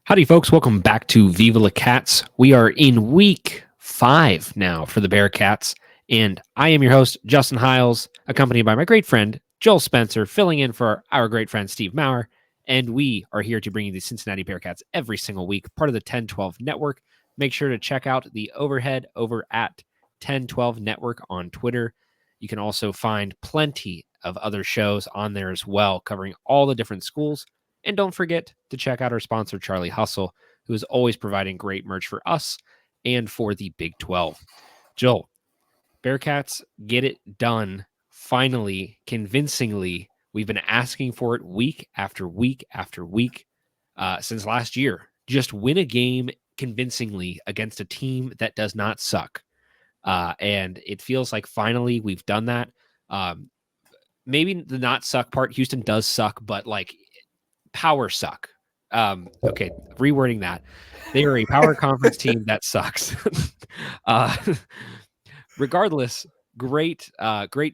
Howdy, folks. Welcome back to Viva La Cats. We are in week 5 now for the Bearcats, and I am your host, Justin Hiles, accompanied by my great friend, Joel Spencer, filling in for our great friend, Steve Maurer, and we are here to bring you the Cincinnati Bearcats every single week, part of the 1012 Network. Make sure to check out the overhead over at 1012 Network on Twitter. You can also find plenty of other shows on there as well, covering all the different schools. And don't forget to check out our sponsor, Charlie Hustle, who is always providing great merch for us and for the Big 12. Joel, Bearcats get it done finally, convincingly. We've been asking for it week after week after week since last year. Just win a game convincingly against a team that does not suck. And it feels like finally we've done that. Maybe the not suck part, Houston does suck, but like power suck. Okay, rewording that. They are a power conference team that sucks. Regardless, great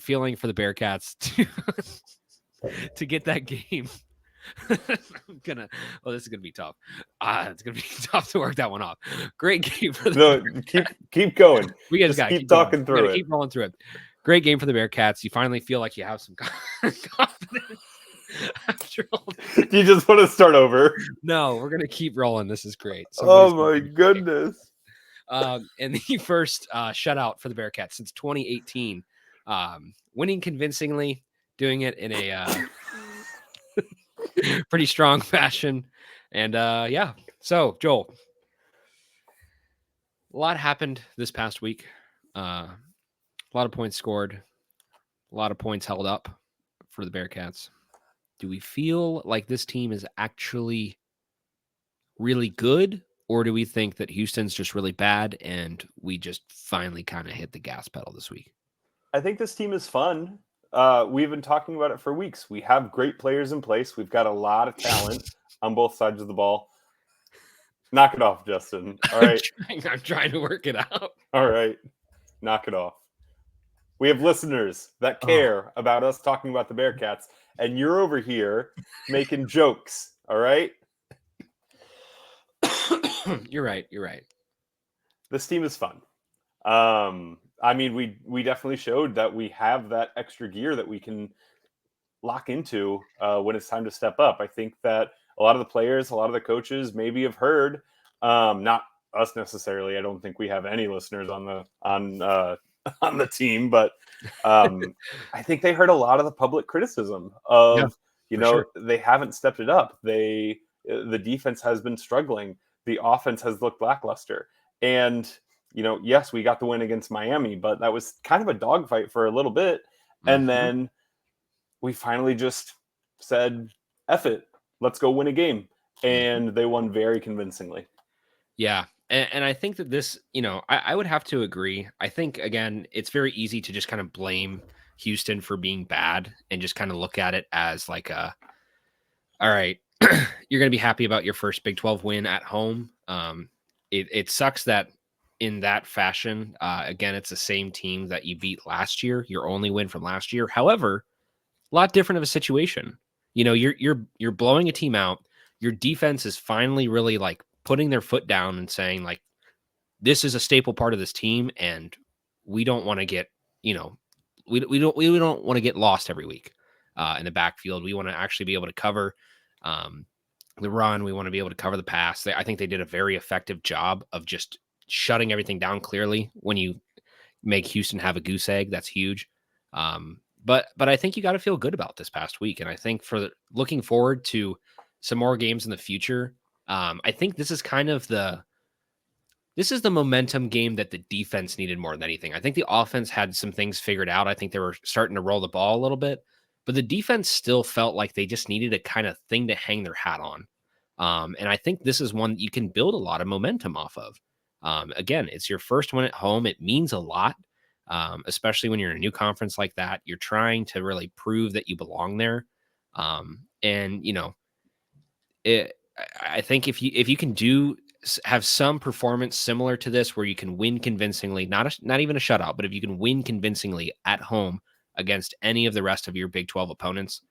feeling for the Bearcats to get that game. This is gonna be tough. It's gonna be tough to work that one off. Great game for the keep going. We just keep talking through it. Keep rolling through it. Great game for the Bearcats. You finally feel like you have some confidence. After all Do you just want to start over? No, we're gonna keep rolling. This is great. Oh my goodness. And the first shutout for the Bearcats since 2018. Winning convincingly, doing it in a pretty strong fashion. And yeah. So, Joel, a lot happened this past week. A lot of points scored, a lot of points held up for the Bearcats. Do we feel like this team is actually really good, or do we think that Houston's just really bad and we just finally kind of hit the gas pedal this week? I think this team is fun. We've been talking about it for weeks. We have great players in place. We've got a lot of talent on both sides of the ball. Knock it off, Justin. All right. I'm trying to work it out. All right. Knock it off. We have listeners that care about us talking about the Bearcats, and you're over here making jokes. All right. You're right. This team is fun. I mean, we definitely showed that we have that extra gear that we can lock into when it's time to step up. I think that a lot of the players, a lot of the coaches maybe have heard, not us necessarily. I don't think we have any listeners on the team, but I think they heard a lot of the public criticism of, they haven't stepped it up. The defense has been struggling. The offense has looked lackluster. And, yes, we got the win against Miami, but that was kind of a dogfight for a little bit. And then we finally just said, F it, let's go win a game. And they won very convincingly. Yeah. And I think that this, I would have to agree. I think, again, it's very easy to just kind of blame Houston for being bad and just kind of look at it as like all right, you're going to be happy about your first Big 12 win at home. It sucks that in that fashion, again, it's the same team that you beat last year, your only win from last year. However, a lot different of a situation. You're blowing a team out. Your defense is finally really like putting their foot down and saying like, this is a staple part of this team, and we don't want to get, we don't want to get lost every week in the backfield. We want to actually be able to cover the run. We want to be able to cover the pass. I think they did a very effective job of just shutting everything down clearly. When you make Houston have a goose egg, that's huge. But I think you got to feel good about this past week. And I think for looking forward to some more games in the future, I think this is kind of the momentum game that the defense needed more than anything. I think the offense had some things figured out. I think they were starting to roll the ball a little bit, but the defense still felt like they just needed a kind of thing to hang their hat on. And I think this is one that you can build a lot of momentum off of. Again, it's your first one at home. It means a lot, especially when you're in a new conference like that. You're trying to really prove that you belong there. I think if you can have some performance similar to this, where you can win convincingly, not even a shutout, but if you can win convincingly at home against any of the rest of your Big 12 opponents,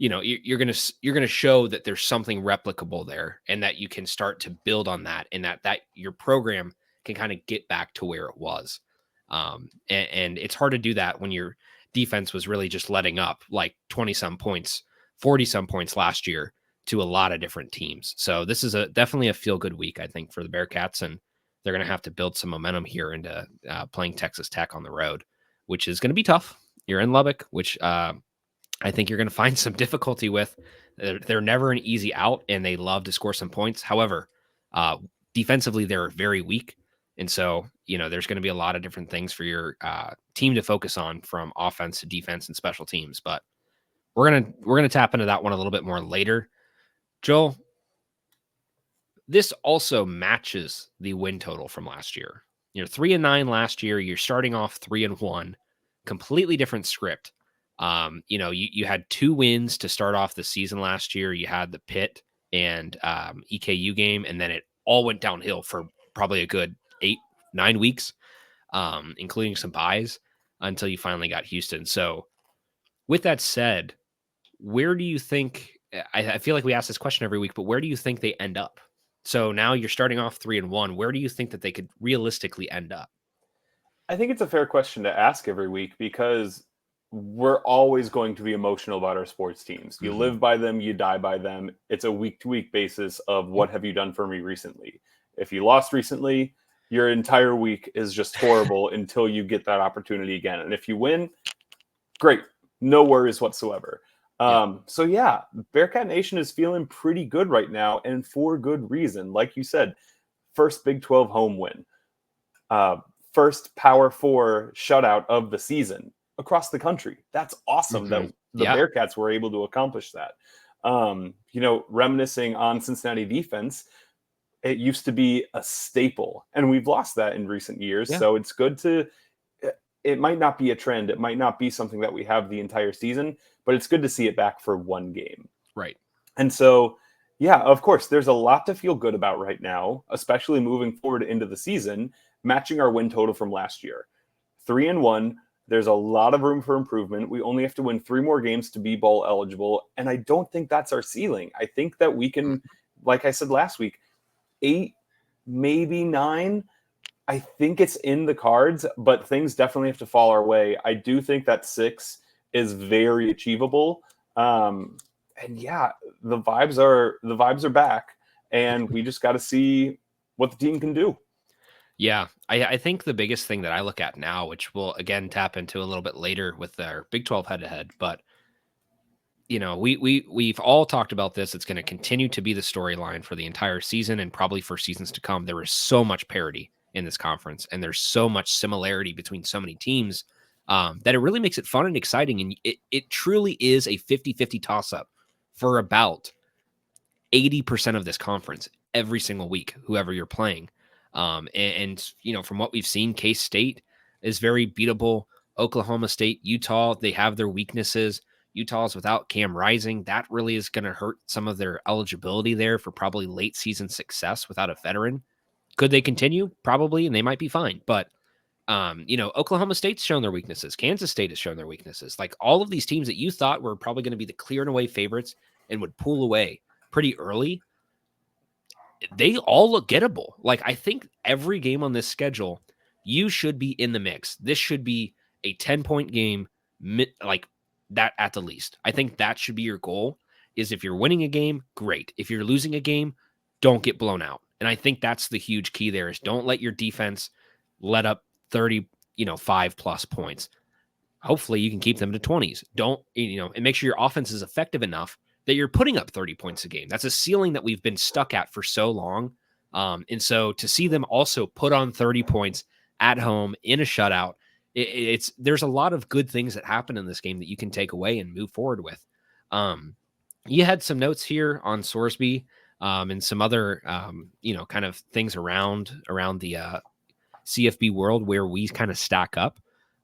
you're gonna show that there's something replicable there, and that you can start to build on that, and that your program can kind of get back to where it was. And it's hard to do that when your defense was really just letting up like 20 some points, 40 some points last year to a lot of different teams. So this is definitely a feel good week, I think, for the Bearcats, and they're going to have to build some momentum here into playing Texas Tech on the road, which is going to be tough. You're in Lubbock, which I think you're going to find some difficulty with. They're never an easy out, and they love to score some points. However, defensively, they're very weak. And so, there's going to be a lot of different things for your team to focus on, from offense to defense and special teams. But we're gonna tap into that one a little bit more later. Joel, this also matches the win total from last year. You're 3-9 last year. You're starting off 3-1, completely different script. You had 2 wins to start off the season last year. You had the Pitt and EKU game, and then it all went downhill for probably a good 8-9 weeks, including some buys, until you finally got Houston. So with that said, where do you think, I feel like we ask this question every week, but where do you think they end up? So now you're starting off 3-1. Where do you think that they could realistically end up? I think it's a fair question to ask every week, because we're always going to be emotional about our sports teams. You live by them, you die by them. It's a week-to-week basis of what have you done for me recently. If you lost recently, your entire week is just horrible until you get that opportunity again. And if you win, great. No worries whatsoever. So yeah, Bearcat Nation is feeling pretty good right now, and for good reason. Like you said, first Big 12 home win. First Power 4 shutout of the season across the country. That's awesome that the Bearcats were able to accomplish that. Reminiscing on Cincinnati defense, it used to be a staple, and we've lost that in recent years. Yeah. So it's good it might not be a trend. It might not be something that we have the entire season, but it's good to see it back for one game. Right. And so, yeah, of course, there's a lot to feel good about right now, especially moving forward into the season, matching our win total from last year. 3-1. There's a lot of room for improvement. We only have to win 3 more games to be bowl eligible. And I don't think that's our ceiling. I think that we can, like I said last week, 8, maybe 9. I think it's in the cards, but things definitely have to fall our way. I do think that 6 is very achievable. And yeah, the vibes are back, and we just got to see what the team can do. Yeah, I think the biggest thing that I look at now, which we'll again tap into a little bit later with our Big 12 head-to-head, but we've all talked about this. It's going to continue to be the storyline for the entire season, and probably for seasons to come. There is so much parity in this conference, and there's so much similarity between so many teams that it really makes it fun and exciting. And it truly is a 50-50 toss-up for about 80% of this conference every single week, whoever you're playing. And from what we've seen, K-State is very beatable. Oklahoma State, Utah, they have their weaknesses. Utah's without Cam Rising. That really is going to hurt some of their eligibility there for probably late season success without a veteran. Could they continue? Probably, and they might be fine. But, Oklahoma State's shown their weaknesses. Kansas State has shown their weaknesses. Like, all of these teams that you thought were probably going to be the clear and away favorites and would pull away pretty early, they all look gettable. Like, I think every game on this schedule, you should be in the mix. This should be a 10-point game, like that at the least. I think that should be your goal, is if you're winning a game, great. If you're losing a game, don't get blown out. And I think that's the huge key there, is don't let your defense let up 5+ points. Hopefully you can keep them to 20s. Don't, and make sure your offense is effective enough that you're putting up 30 points a game. That's a ceiling that we've been stuck at for so long. And so to see them also put on 30 points at home in a shutout, there's a lot of good things that happen in this game that you can take away and move forward with. You had some notes here on Sorsby and some other, kind of things around the CFB world where we kind of stack up.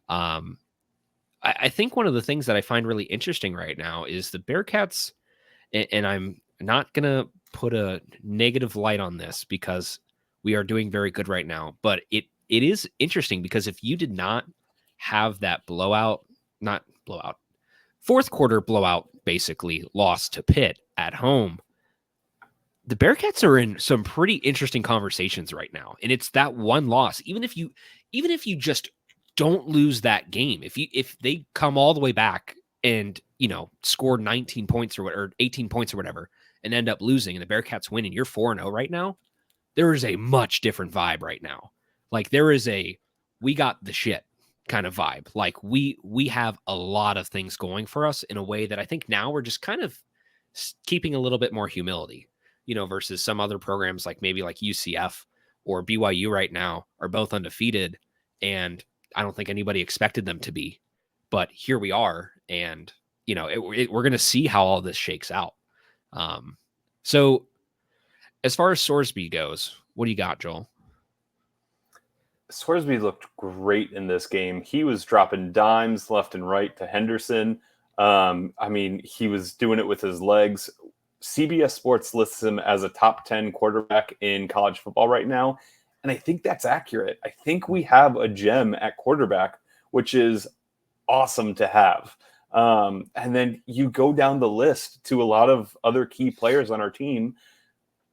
I think one of the things that I find really interesting right now is the Bearcats, and I'm not going to put a negative light on this because we are doing very good right now, but it is interesting because if you did not have that fourth quarter blowout basically lost to Pitt at home. The Bearcats are in some pretty interesting conversations right now. And it's that one loss. Even if you just don't lose that game, if they come all the way back and, score 19 points or 18 points or whatever and end up losing and the Bearcats win and you're 4-0 right now, there is a much different vibe right now. Like there is we got the shit kind of vibe. Like we have a lot of things going for us in a way that I think now we're just kind of keeping a little bit more humility, versus some other programs like maybe like UCF or BYU right now are both undefeated. And I don't think anybody expected them to be, but here we are. And, we're going to see how all this shakes out. So as far as Sorsby goes, what do you got, Joel? Sorsby looked great in this game. He was dropping dimes left and right to Henderson. He was doing it with his legs. CBS Sports lists him as a top 10 quarterback in college football right now. And I think that's accurate. I think we have a gem at quarterback, which is awesome to have. And then you go down the list to a lot of other key players on our team.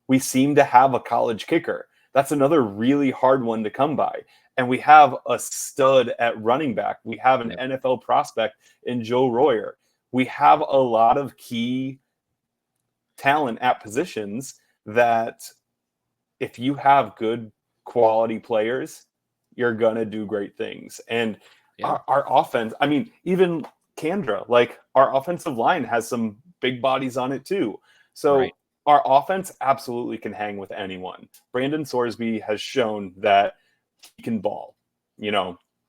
We seem to have a college kicker. That's another really hard one to come by. And we have a stud at running back. We have an NFL prospect in Joe Royer. We have a lot of key talent at positions that if you have good quality players, you're going to do great things. And our offense, even Kandra, like our offensive line has some big bodies on it too. So our offense absolutely can hang with anyone. Brandon Sorsby has shown that he can ball.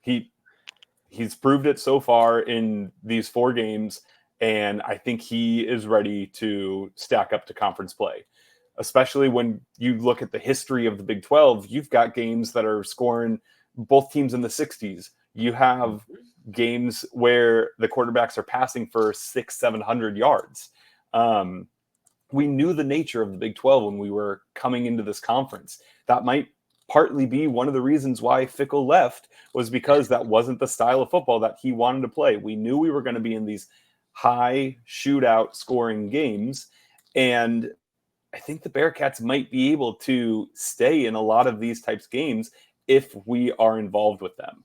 He's proved it so far in these 4 games, and I think he is ready to stack up to conference play. Especially when you look at the history of the Big 12, you've got games that are scoring both teams in the 60s. You have games where the quarterbacks are passing for 600-700 yards. We knew the nature of the Big 12 when we were coming into this conference. That might partly be one of the reasons why Fickle left, was because that wasn't the style of football that he wanted to play. We knew we were going to be in these high shootout scoring games. And I think the Bearcats might be able to stay in a lot of these types of games if we are involved with them.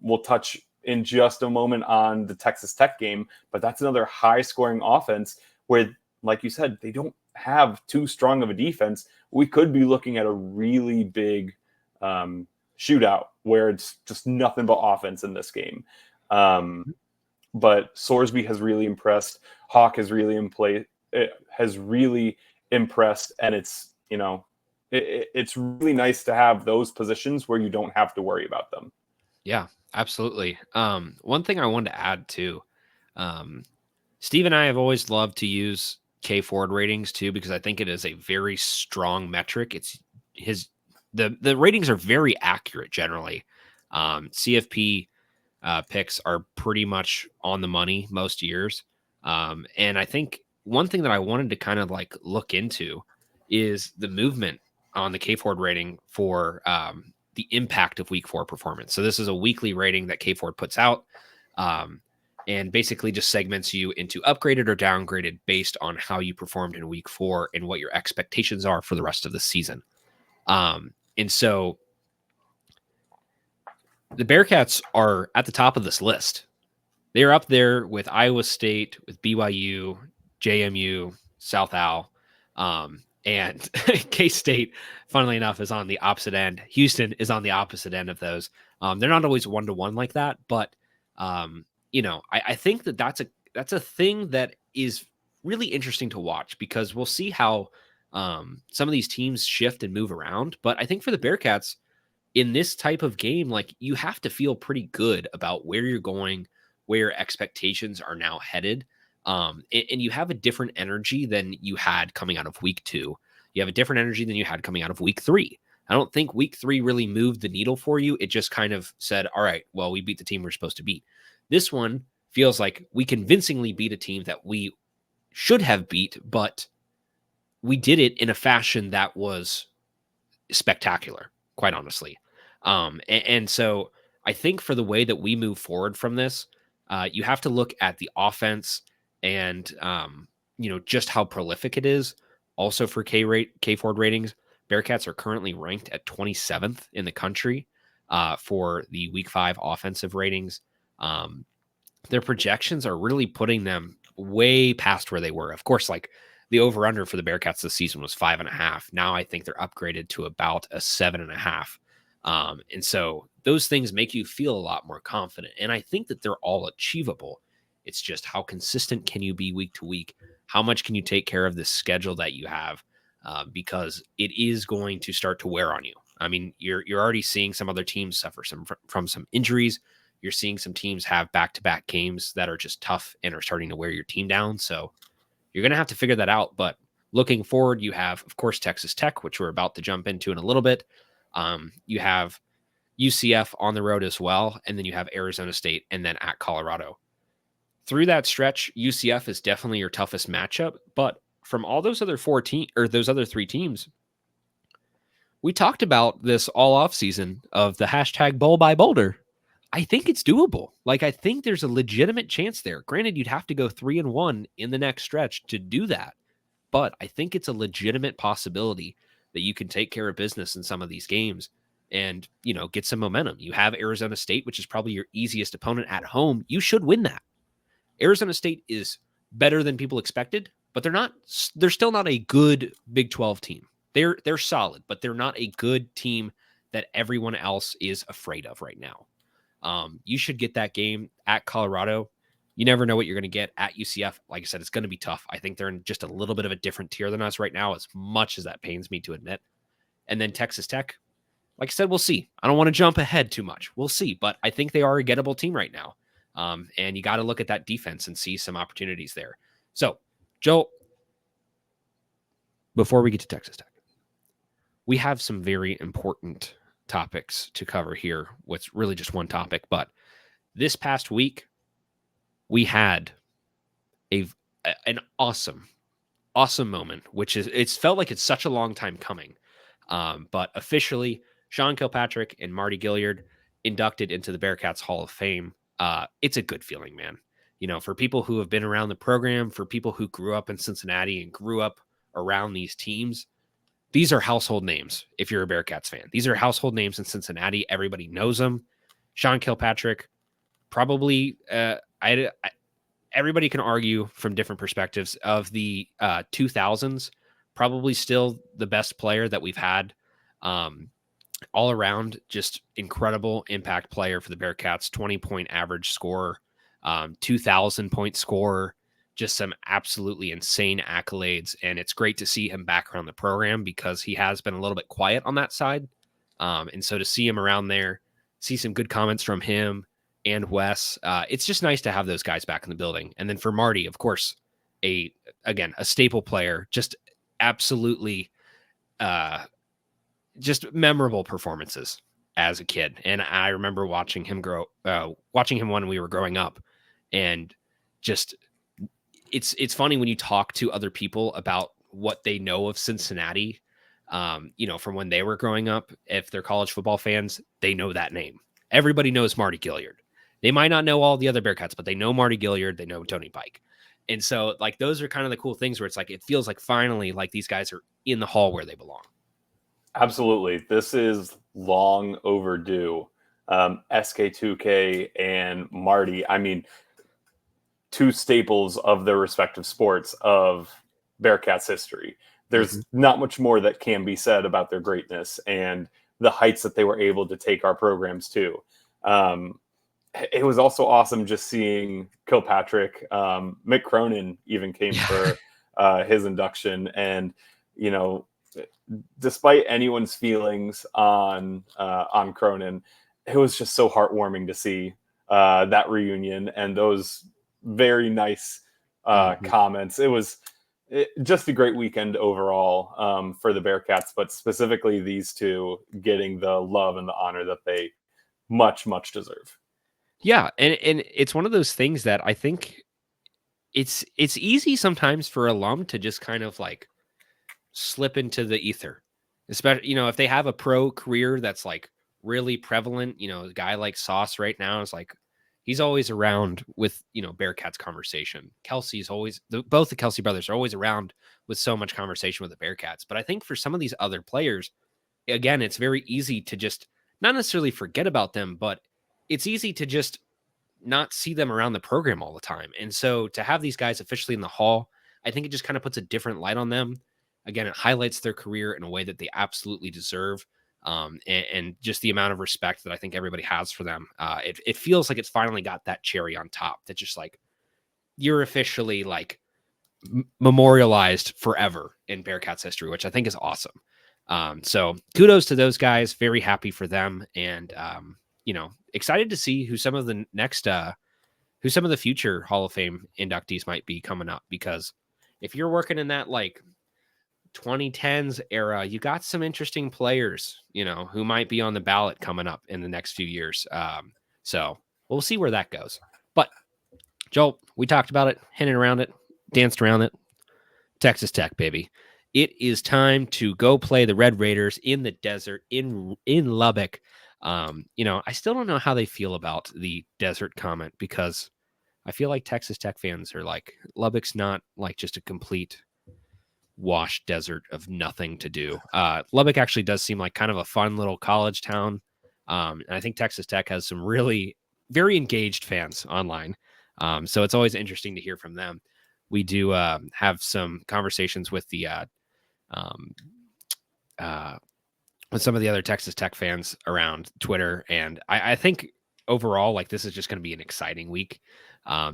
We'll touch in just a moment on the Texas Tech game, but that's another high scoring offense where, like you said, they don't have too strong of a defense. We could be looking at a really big shootout where it's just nothing but offense in this game. But Sorsby has really impressed. Hawk has really impressed, and it's it's really nice to have those positions where you don't have to worry about them. Yeah, absolutely. One thing I wanted to add too, Steve and I have always loved to use K Ford ratings too, because I think it is a very strong metric. It's the ratings are very accurate generally. CFP picks are pretty much on the money most years. And I think one thing that I wanted to kind of like look into is the movement on the K Ford rating for the impact of week 4 performance. So this is a weekly rating that K Ford puts out. And basically just segments you into upgraded or downgraded based on how you performed in week 4 and what your expectations are for the rest of the season. And so the Bearcats are at the top of this list. They're up there with Iowa State, with BYU, JMU, South Al, and K-State, funnily enough, is on the opposite end. Houston is on the opposite end of those. They're not always 1-to-1 like that, but I think that's a thing that is really interesting to watch, because we'll see how some of these teams shift and move around. But I think for the Bearcats in this type of game, like, you have to feel pretty good about where you're going, where your expectations are now headed. And you have a different energy than you had coming out of week 2. You have a different energy than you had coming out of week 3. I don't think week 3 really moved the needle for you. It just kind of said, all right, well, we beat the team we're supposed to beat. This one feels like we convincingly beat a team that we should have beat, but we did it in a fashion that was spectacular, quite honestly. And so I think for the way that we move forward from this, you have to look at the offense and just how prolific it is. Also for K Ford ratings, Bearcats are currently ranked at 27th in the country for the Week 5 offensive ratings. Their projections are really putting them way past where they were. Of course, like the over-under for the Bearcats this season was 5.5. Now I think they're upgraded to about a 7.5. And so those things make you feel a lot more confident. And I think that they're all achievable. It's just how consistent can you be week to week? How much can you take care of the schedule that you have? Because it is going to start to wear on you. I mean, you're already seeing some other teams suffer from some injuries. You're seeing some teams have back-to-back games that are just tough and are starting to wear your team down. So you're going to have to figure that out. But looking forward, you have, of course, Texas Tech, which we're about to jump into in a little bit. You have UCF on the road as well. And then you have Arizona State and then at Colorado. Through that stretch, UCF is definitely your toughest matchup. But from all those other those other three teams, we talked about this all off season of the hashtag Bowl by Boulder. I think it's doable. Like, I think there's a legitimate chance there. Granted, you'd have to go 3-1 in the next stretch to do that. But I think it's a legitimate possibility that you can take care of business in some of these games and, get some momentum. You have Arizona State, which is probably your easiest opponent at home. You should win that. Arizona State is better than people expected, but they're still not a good Big 12 team. They're solid, but they're not a good team that everyone else is afraid of right now. You should get that game at Colorado. You never know what you're going to get at UCF. Like I said, it's going to be tough. I think they're in just a little bit of a different tier than us right now, as much as that pains me to admit. And then Texas Tech, like I said, we'll see. I don't want to jump ahead too much. We'll see, but I think they are a gettable team right now. And you got to look at that defense and see some opportunities there. So, Joe, before we get to Texas Tech, we have some very important topics to cover here. What's really just one topic, but this past week we had an awesome moment, which is, it's felt like it's such a long time coming. But officially, Sean Kilpatrick and Marty Gilyard inducted into the Bearcats Hall of Fame. It's a good feeling, man. For people who have been around the program, for people who grew up in Cincinnati and grew up around these teams, these are household names. If you're a Bearcats fan, these are household names in Cincinnati. Everybody knows them. Sean Kilpatrick, probably, everybody can argue from different perspectives of the 2000s, probably still the best player that we've had. All around, just incredible impact player for the Bearcats, 20-point average scorer, 2,000-point scorer, just some absolutely insane accolades. And it's great to see him back around the program because he has been a little bit quiet on that side. And so to see him around there, see some good comments from him and Wes, it's just nice to have those guys back in the building. And then for Marty, of course, a staple player, just absolutely just memorable performances as a kid. And I remember watching him when we were growing up, and just, it's funny when you talk to other people about what they know of Cincinnati, from when they were growing up. If they're college football fans, they know that name. Everybody knows Marty Gilyard. They might not know all the other Bearcats, but they know Marty Gilyard. They know Tony Pike. And so, like, those are kind of the cool things where it's like, it feels like finally, like, these guys are in the hall where they belong. Absolutely. This is long overdue. SK2K and Marty, I mean, two staples of their respective sports of Bearcats history. There's not much more that can be said about their greatness and the heights that they were able to take our programs to. It was also awesome just seeing Kilpatrick. Mick Cronin even came for his induction. And, despite anyone's feelings on Cronin, it was just so heartwarming to see that reunion and those very nice comments. It was just a great weekend overall for the Bearcats, but specifically these two getting the love and the honor that they much, much deserve. Yeah, and it's one of those things that I think it's easy sometimes for alum to just kind of like slip into the ether, especially, if they have a pro career that's like really prevalent. A guy like Sauce right now is like, he's always around with, Bearcats conversation. Kelsey's always, both the Kelsey brothers are always around with so much conversation with the Bearcats. But I think for some of these other players, again, it's very easy to just not necessarily forget about them, but it's easy to just not see them around the program all the time. And so to have these guys officially in the hall, I think it just kind of puts a different light on them. Again, it highlights their career in a way that they absolutely deserve. And just the amount of respect that I think everybody has for them. It feels like it's finally got that cherry on top that just like you're officially like memorialized forever in Bearcats history, which I think is awesome. So kudos to those guys. Very happy for them. And, excited to see who some of the next, who some of the future Hall of Fame inductees might be coming up, because if you're working in that like 2010s era, you got some interesting players, who might be on the ballot coming up in the next few years. So we'll see where that goes. But Joel, we talked about it, hinted around it, danced around it. Texas Tech, baby. It is time to go play the Red Raiders in the desert in Lubbock. I still don't know how they feel about the desert comment, because I feel like Texas Tech fans are like, Lubbock's not like just a complete wash desert of nothing to do. Lubbock actually does seem like kind of a fun little college town. And I think Texas Tech has some really very engaged fans online. So it's always interesting to hear from them. We do have some conversations with the with some of the other Texas Tech fans around Twitter. And I think overall, like, this is just going to be an exciting week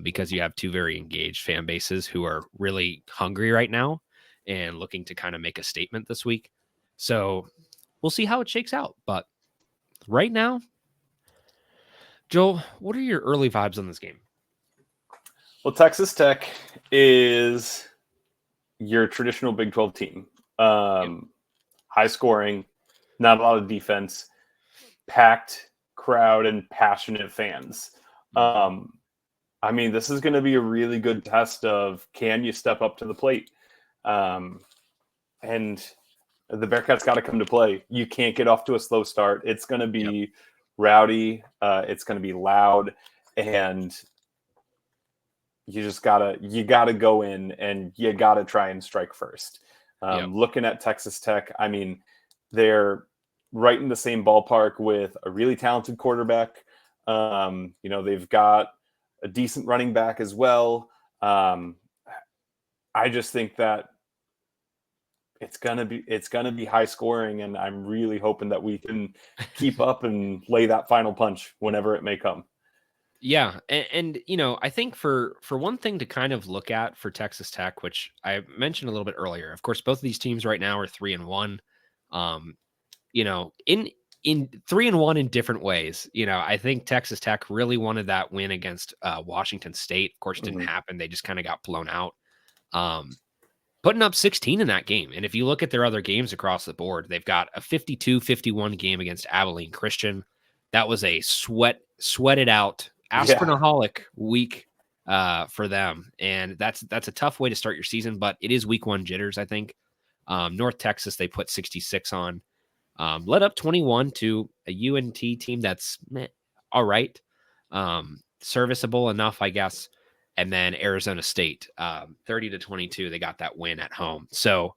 because you have two very engaged fan bases who are really hungry right now and looking to kind of make a statement this week. So we'll see how it shakes out. But right now, Joel, what are your early vibes on this game? Well, Texas Tech is your traditional Big 12 team. High scoring, not a lot of defense, packed crowd, and passionate fans. I mean, this is going to be a really good test of, can you step up to the plate? And the Bearcats got to come to play. You can't get off to a slow start. It's going to be rowdy. It's going to be loud, and you gotta go in and you gotta try and strike first. Looking at Texas Tech, I mean, they're right in the same ballpark with a really talented quarterback. They've got a decent running back as well. I just think that it's gonna be high scoring, and I'm really hoping that we can keep up and lay that final punch whenever it may come. Yeah. And I think for one thing to kind of look at for Texas Tech, which I mentioned a little bit earlier, of course, both of these teams right now are 3-1. In 3-1 in different ways. I think Texas Tech really wanted that win against Washington State. Of course, it didn't happen. They just kind of got blown out. Putting up 16 in that game. And if you look at their other games across the board, they've got a 52-51 game against Abilene Christian. That was a sweated out Aspirnaholic week for them. And that's a tough way to start your season, but it is week one jitters, I think. North Texas, they put 66 on. Led up 21 to a UNT team that's all right. Serviceable enough, I guess. And then Arizona State, 30-22, they got that win at home. So,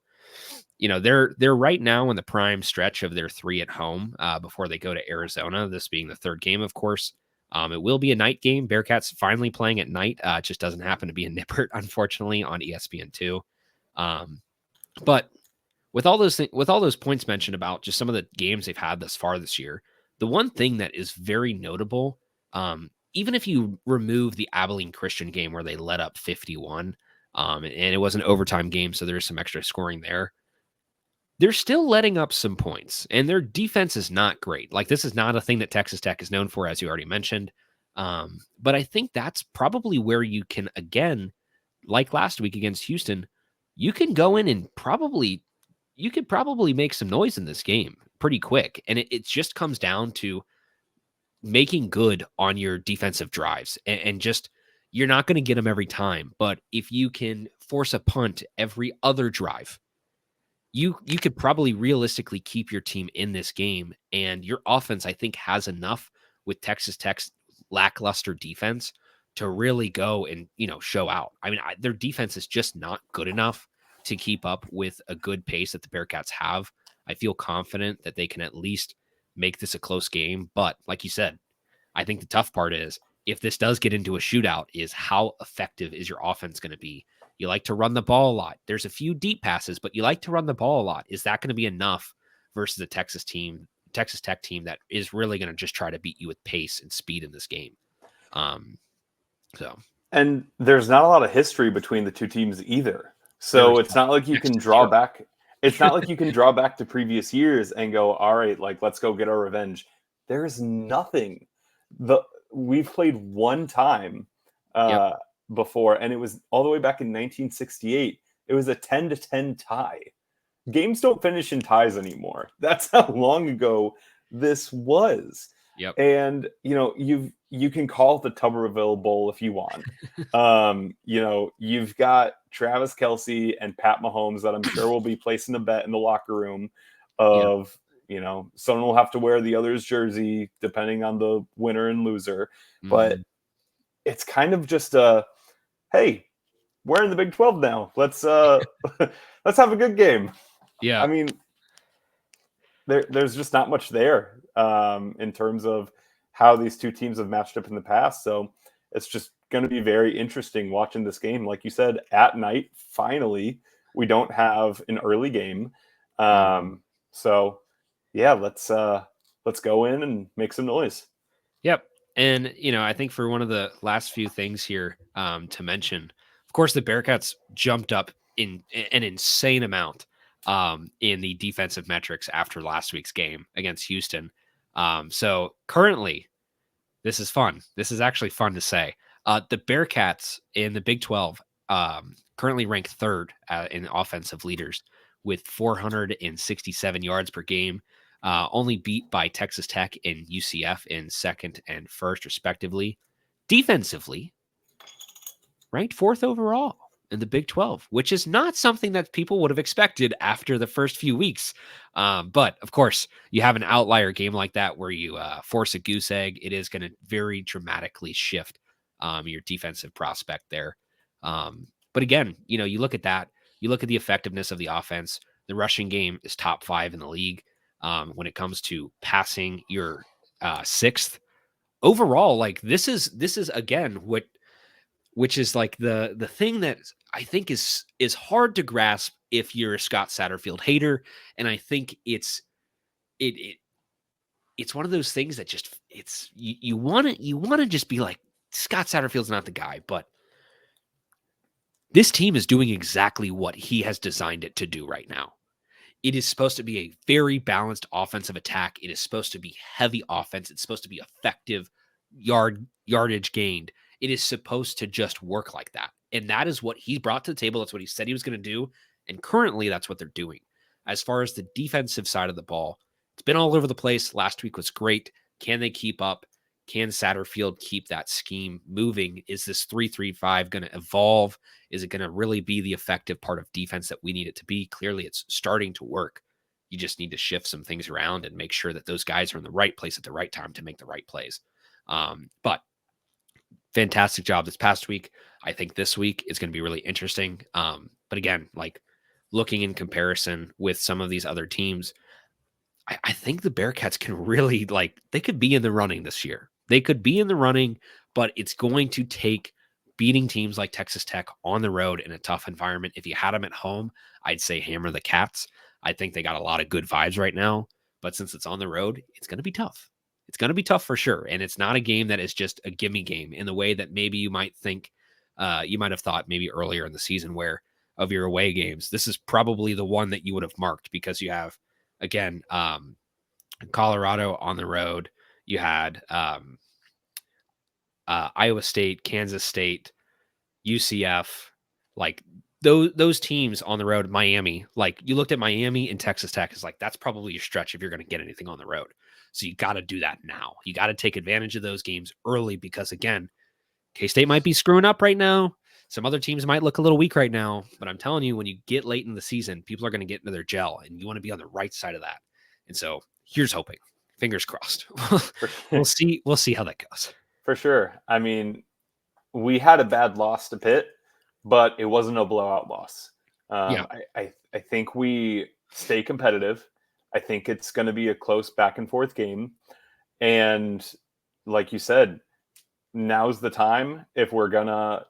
they're right now in the prime stretch of their 3 at home before they go to Arizona, this being the third game, of course. It will be a night game. Bearcats finally playing at night. It just doesn't happen to be in Nippert, unfortunately, on ESPN2. But with all those points mentioned about just some of the games they've had thus far this year, the one thing that is very notable, even if you remove the Abilene Christian game where they led up 51, and it was an overtime game, so there's some extra scoring there, they're still letting up some points, and their defense is not great. Like, this is not a thing that Texas Tech is known for, as you already mentioned. But I think that's probably where you can, again, like last week against Houston, you can go in and you could probably make some noise in this game pretty quick. And it just comes down to making good on your defensive drives, and just, you're not going to get them every time. But if you can force a punt every other drive, you could probably realistically keep your team in this game. And your offense, I think, has enough with Texas Tech's lackluster defense to really go and, show out. I mean, their defense is just not good enough to keep up with a good pace that the Bearcats have. I feel confident that they can at least make this a close game. But like you said, I think the tough part is if this does get into a shootout is how effective is your offense going to be? You like to run the ball a lot. There's a few deep passes, but you like to run the ball a lot. Is that going to be enough versus a Texas Tech team that is really going to just try to beat you with pace and speed in this game? And there's not a lot of history between the two teams either. So it's not like you can draw back. It's not like you can draw back to previous years and go, all right, like, let's go get our revenge. There's nothing. We've played one time before, and it was all the way back in 1968. It was a 10-10 tie. Games don't finish in ties anymore. That's how long ago this was. Yep. And you can call it the Tuberville Bowl if you want. You've got Travis Kelce and Pat Mahomes that I'm sure will be placing a bet in the locker room of someone will have to wear the other's jersey depending on the winner and loser. But it's kind of just hey, we're in the Big 12 now. Let's let's have a good game. Yeah. I mean, there's just not much there in terms of how these two teams have matched up in the past. So it's just going to be very interesting watching this game. Like you said, at night, finally, we don't have an early game. So yeah, let's go in and make some noise. Yep. And, I think for one of the last few things here to mention, of course, the Bearcats jumped up in an insane amount in the defensive metrics after last week's game against Houston. So currently, this is fun. This is actually fun to say. The Bearcats in the Big 12 currently rank third in offensive leaders with 467 yards per game, only beat by Texas Tech and UCF in second and first, respectively. Defensively, ranked fourth overall in the Big 12, which is not something that people would have expected after the first few weeks. But of course, you have an outlier game like that where you force a goose egg. It is going to very dramatically shift your defensive prospect there. But again, you look at that, you look at the effectiveness of the offense. The rushing game is top 5 in the league. When it comes to passing, you're sixth overall. Like this is again which is like the thing that I think is hard to grasp if you're a Scott Satterfield hater. And I think it's one of those things that just you want to just be like, Scott Satterfield's not the guy, but this team is doing exactly what he has designed it to do right now. It is supposed to be a very balanced offensive attack. It is supposed to be heavy offense. It's supposed to be effective yardage gained. It is supposed to just work like that. And that is what he brought to the table. That's what he said he was going to do. And currently that's what they're doing. As far as the defensive side of the ball, it's been all over the place. Last week was great. Can they keep up? Can Satterfield keep that scheme moving? Is this 3-3-5 going to evolve? Is it going to really be the effective part of defense that we need it to be? Clearly, it's starting to work. You just need to shift some things around and make sure that those guys are in the right place at the right time to make the right plays. But fantastic job this past week. I think this week is going to be really interesting. But again, like looking in comparison with some of these other teams, I think the Bearcats can really they could be in the running this year. They could be in the running, but it's going to take beating teams like Texas Tech on the road in a tough environment. If you had them at home, I'd say hammer the Cats. I think they got a lot of good vibes right now, but since it's on the road, it's going to be tough. It's going to be tough for sure. And it's not a game that is just a gimme game in the way that maybe you might think, you might have thought maybe earlier in the season where of your away games, this is probably the one that you would have marked because you have, again, Colorado on the road. You had Iowa State, Kansas State, UCF, like those teams on the road. Miami, like you looked at Miami and Texas Tech is like that's probably your stretch if you're going to get anything on the road. So you got to do that now. You got to take advantage of those games early because again, K-State might be screwing up right now. Some other teams might look a little weak right now, but I'm telling you, when you get late in the season, people are going to get into their gel, and you want to be on the right side of that. And so here's hoping. Fingers crossed. We'll see how that goes. For sure. I mean, we had a bad loss to Pitt, but it wasn't a blowout loss. Yeah. I think we stay competitive. I think it's going to be a close back and forth game. And like you said, now's the time. If we're gonna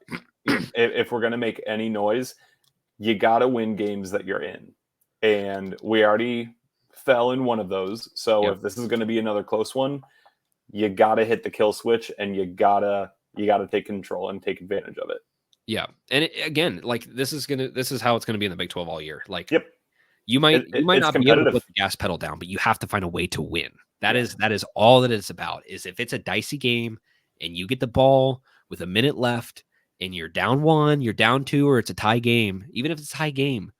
if we're gonna make any noise, you gotta win games that you're in. And we already fell in one of those. So Yep. if this is gonna be another close one, you gotta hit the kill switch and you gotta take control and take advantage of it. Yeah. And again, like this is how it's gonna be in the Big 12 all year. Like Yep. you might It's not be able to competitive. put the gas pedal down, but you have to find a way to win. That is all that it's about. Is if it's a dicey game and you get the ball with a minute left and you're down 1, you're down 2, or it's a tie game, even if it's a tie game,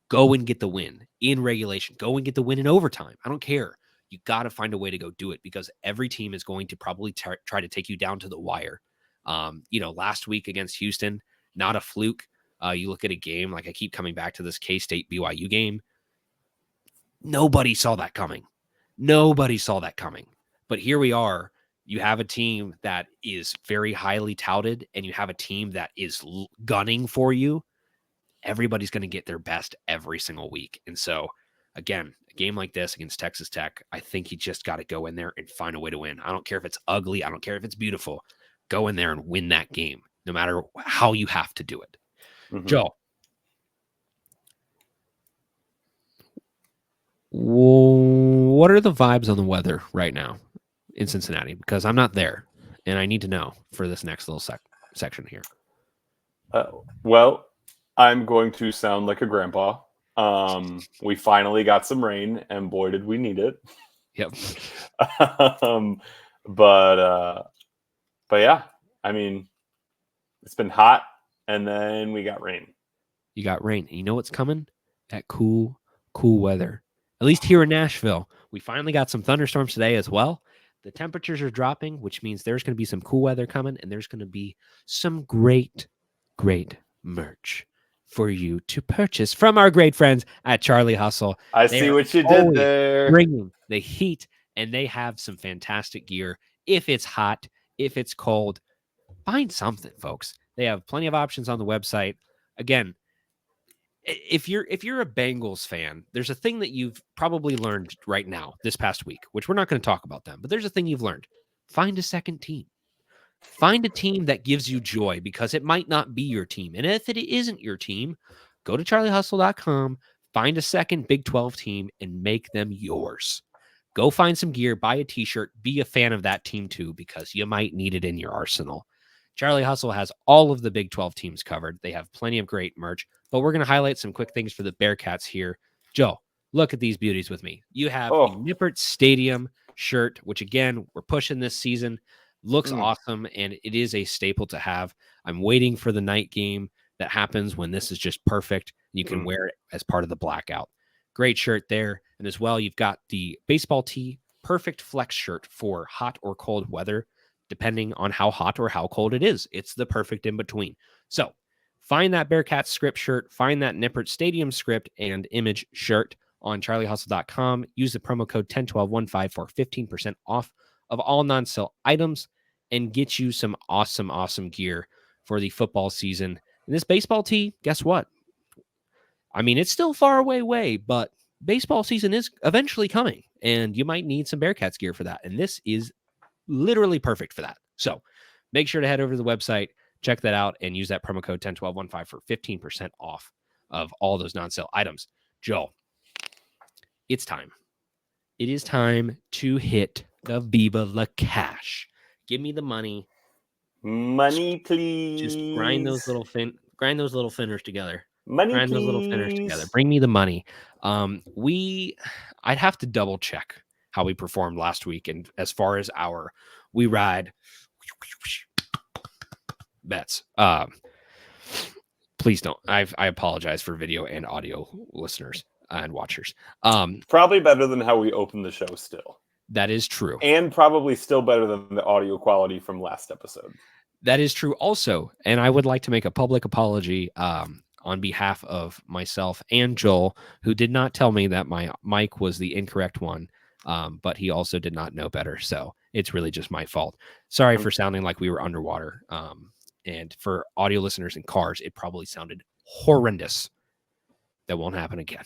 go and get the win in regulation. Go and get the win in overtime. I don't care. You got to find a way to go do it because every team is going to probably try to take you down to the wire. Last week against Houston, not a fluke. You look at a game, like I keep coming back to this K-State BYU game. Nobody saw that coming. But here we are. You have a team that is very highly touted, and you have a team that is gunning for you. Everybody's going to get their best every single week. And so, again, a game like this against Texas Tech, I think you just got to go in there and find a way to win. I don't care if it's ugly. I don't care if it's beautiful. Go in there and win that game, no matter how you have to do it. Mm-hmm. Joe, what are the vibes on the weather right now in Cincinnati? Because I'm not there, and I need to know for this next little section here. Well, I'm going to sound like a grandpa. We finally got some rain, and boy, did we need it. Yep. But yeah, I mean, it's been hot, and then we got rain. You got rain. And you know what's coming? That cool weather. At least here in Nashville, we finally got some thunderstorms today as well. The temperatures are dropping, which means there's going to be some cool weather coming, and there's going to be some great merch for you to purchase from our great friends at Charlie Hustle. I see what you did there. Bringing the heat, and they have some fantastic gear. If it's hot, if it's cold, find something, folks. They have plenty of options on the website. Again, if you're a Bengals fan, there's a thing that you've probably learned right now this past week, which we're not going to talk about them, but there's a thing you've learned. Find a second team. Find a team that gives you joy because it might not be your team. And if it isn't your team, go to charliehustle.com, find a second Big 12 team, and make them yours. Go find some gear, buy a t-shirt, be a fan of that team too, because you might need it in your arsenal. Charlie Hustle has all of the Big 12 teams covered. They have plenty of great merch, but we're going to highlight some quick things for the Bearcats here. Joe, look at these beauties with me. You have the Nippert Stadium shirt, which again, we're pushing this season. Looks awesome, and it is a staple to have. I'm waiting for the night game that happens when this is just perfect. You can wear it as part of the blackout. Great shirt there. And as well, you've got the baseball tee, perfect flex shirt for hot or cold weather, depending on how hot or how cold it is. It's the perfect in between. So find that Bearcats script shirt, find that Nippert Stadium script and image shirt on charliehustle.com. Use the promo code 101215 for 15% off of all non-sale items and get you some awesome gear for the football season. And this baseball tee, guess what? I mean, it's still far away, but baseball season is eventually coming, and you might need some Bearcats gear for that. And this is literally perfect for that. So make sure to head over to the website, check that out, and use that promo code 101215 for 15% off of all those non-sale items. Joe, it's time. It is time to hit the Viva La Cash. Give me the money. Money, please. Just grind those little fingers together. Money, grind those little fingers together. Bring me the money. I'd have to double check how we performed last week, and as far as our we ride bets. Please don't. I apologize for video and audio listeners and watchers. Probably better than how we opened the show still. That is true. And probably still better than the audio quality from last episode. That is true also. And I would like to make a public apology on behalf of myself and Joel, who did not tell me that my mic was the incorrect one, but he also did not know better. So It's really just my fault. Sorry for sounding like we were underwater. And for audio listeners in cars, it probably sounded horrendous. That won't happen again.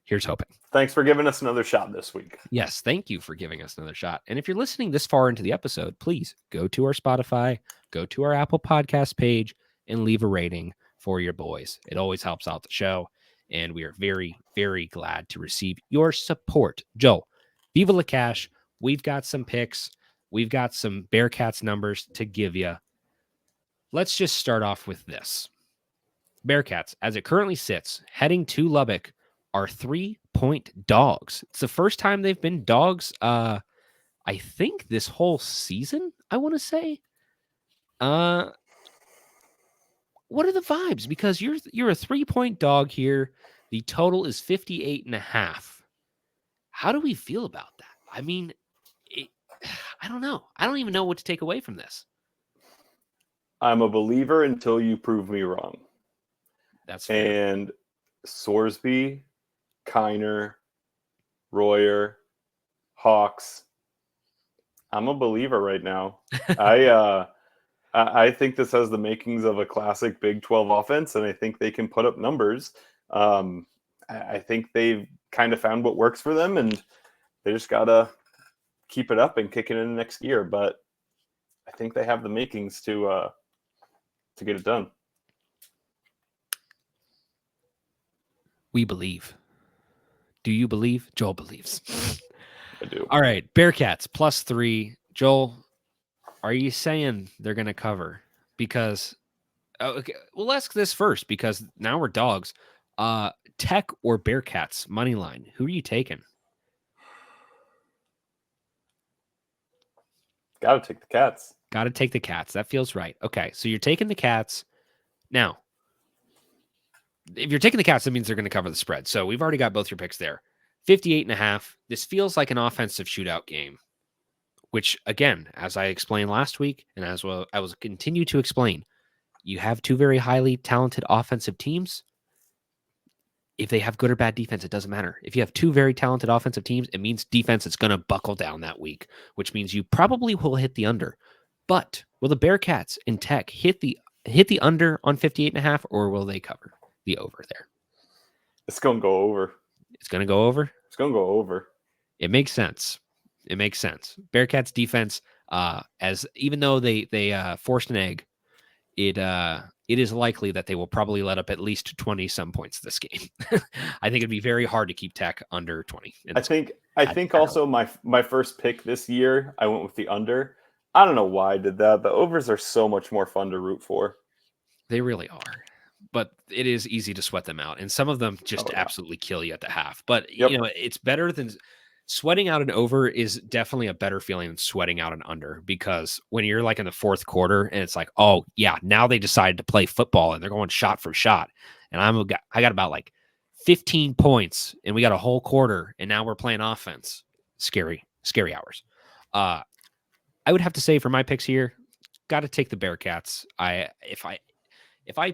Here's hoping. Thanks for giving us another shot this week. Yes, thank you for giving us another shot. And if you're listening this far into the episode, please go to our Spotify, go to our Apple Podcast page, and leave a rating for your boys. It always helps out the show, and we are very, very glad to receive your support. Joel, Viva La Cash, we've got some picks. We've got some Bearcats numbers to give you. Let's just start off with this. Bearcats, as it currently sits, heading to Lubbock, are 3-point dogs. It's the first time they've been dogs, I think this whole season, I want to say. What are the vibes? Because you're a 3-point dog here. The total is 58.5. How do we feel about that? I mean, I don't know. I don't even know what to take away from this. I'm a believer until you prove me wrong. That's fair. And Sorsby, Kiner, Royer, Hawks. I'm a believer right now. I think this has the makings of a classic Big 12 offense, and I think they can put up numbers. I think they've kind of found what works for them, and they just got to keep it up and kick it in next year. But I think they have the makings to get it done. We believe. Do you believe? Joel believes. I do. All right, Bearcats +3. Joel, are you saying they're going to cover? Because, okay, we'll ask this first because now we're dogs. Tech or Bearcats money line? Who are you taking? Got to take the Cats. Got to take the Cats. That feels right. Okay, so you're taking the Cats. Now, if you're taking the Cats, that means they're going to cover the spread. So we've already got both your picks there. 58.5. This feels like an offensive shootout game, which, again, as I explained last week, and as well I will continue to explain, you have two very highly talented offensive teams. If they have good or bad defense, it doesn't matter. If you have two very talented offensive teams, it means defense is going to buckle down that week, which means you probably will hit the under. But will the Bearcats in Tech hit the under on 58.5, or will they cover the over there? It's going to go over. It's going to go over? It's going to go over. It makes sense. It makes sense. Bearcats defense, as even though they forced an egg, it is likely that they will probably let up at least 20 some points this game. I think it'd be very hard to keep Tech under 20. I think also my first pick this year, I went with the under. I don't know why I did that. The overs are so much more fun to root for. They really are. But it is easy to sweat them out. And some of them just absolutely kill you at the half. But, you know, it's better than sweating out an over is definitely a better feeling than sweating out an under, because when you're like in the fourth quarter and it's like, oh, yeah, now they decided to play football and they're going shot for shot. And I got about like 15 points and we got a whole quarter and now we're playing offense. Scary hours. I would have to say for my picks here, got to take the Bearcats. If I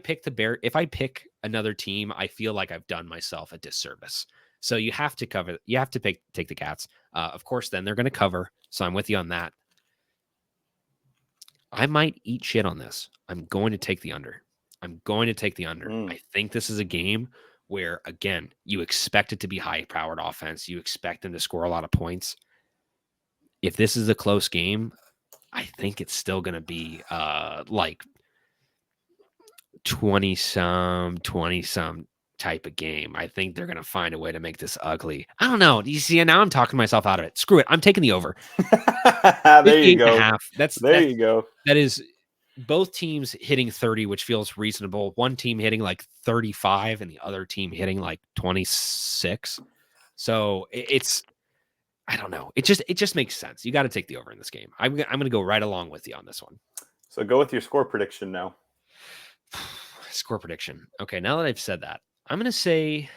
pick another team, I feel like I've done myself a disservice. So you have to take the Cats. Of course, then they're going to cover. So I'm with you on that. I might eat shit on this. I'm going to take the under. I think this is a game where, again, you expect it to be high-powered offense. You expect them to score a lot of points. If this is a close game, I think it's still going to be like 20-some type of game. I think they're going to find a way to make this ugly. I don't know. You see, now I'm talking myself out of it. Screw it. I'm taking the over. There you go. You go. That is both teams hitting 30, which feels reasonable. One team hitting like 35 and the other team hitting like 26. So it's, I don't know. It just makes sense. You got to take the over in this game. I'm going to go right along with you on this one. So go with your score prediction now. Score prediction. Okay, now that I've said that, I'm going to say,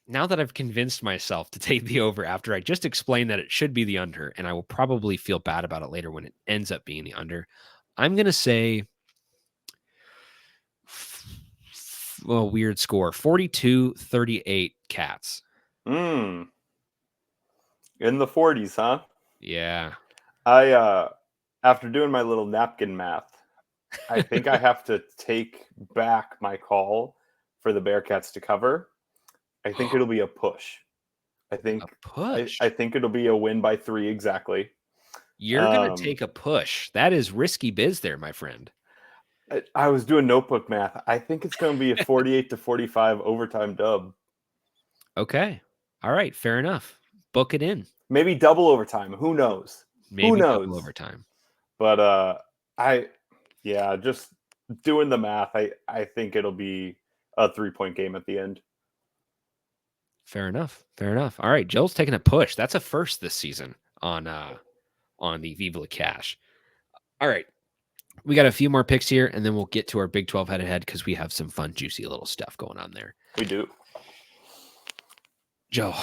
now that I've convinced myself to take the over after I just explained that it should be the under, and I will probably feel bad about it later when it ends up being the under, I'm going to say, well, weird score, 42-38 Cats. In the 40s, huh? Yeah. I after doing my little napkin math, I think I have to take back my call for the Bearcats to cover. I think it'll be a push. I A think push. I think it'll be a win by 3 exactly. You're gonna take a push. That is risky biz there, my friend. I was doing notebook math. I think it's going to be a 48-45 overtime dub. Okay. All right. Fair enough. Book it in. Maybe double overtime. Who knows? Who Maybe double knows? overtime. But just doing the math, I think it'll be a 3-point game at the end. Fair enough. Fair enough. All right. Joel's taking a push. That's a first this season on the Viva La Cash. All right. We got a few more picks here, and then we'll get to our Big 12 head-to-head because we have some fun, juicy little stuff going on there. We do. Joe,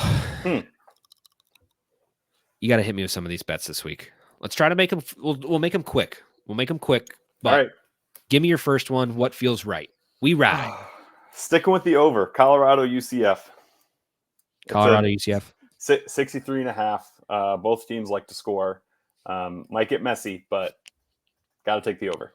you got to hit me with some of these bets this week. Let's try to make them. We'll make them quick. We'll make them quick. But all right. Give me your first one. What feels right? We ride. Sticking with the over. Colorado UCF. Colorado UCF. 63.5. Both teams like to score. Might get messy, but got to take the over.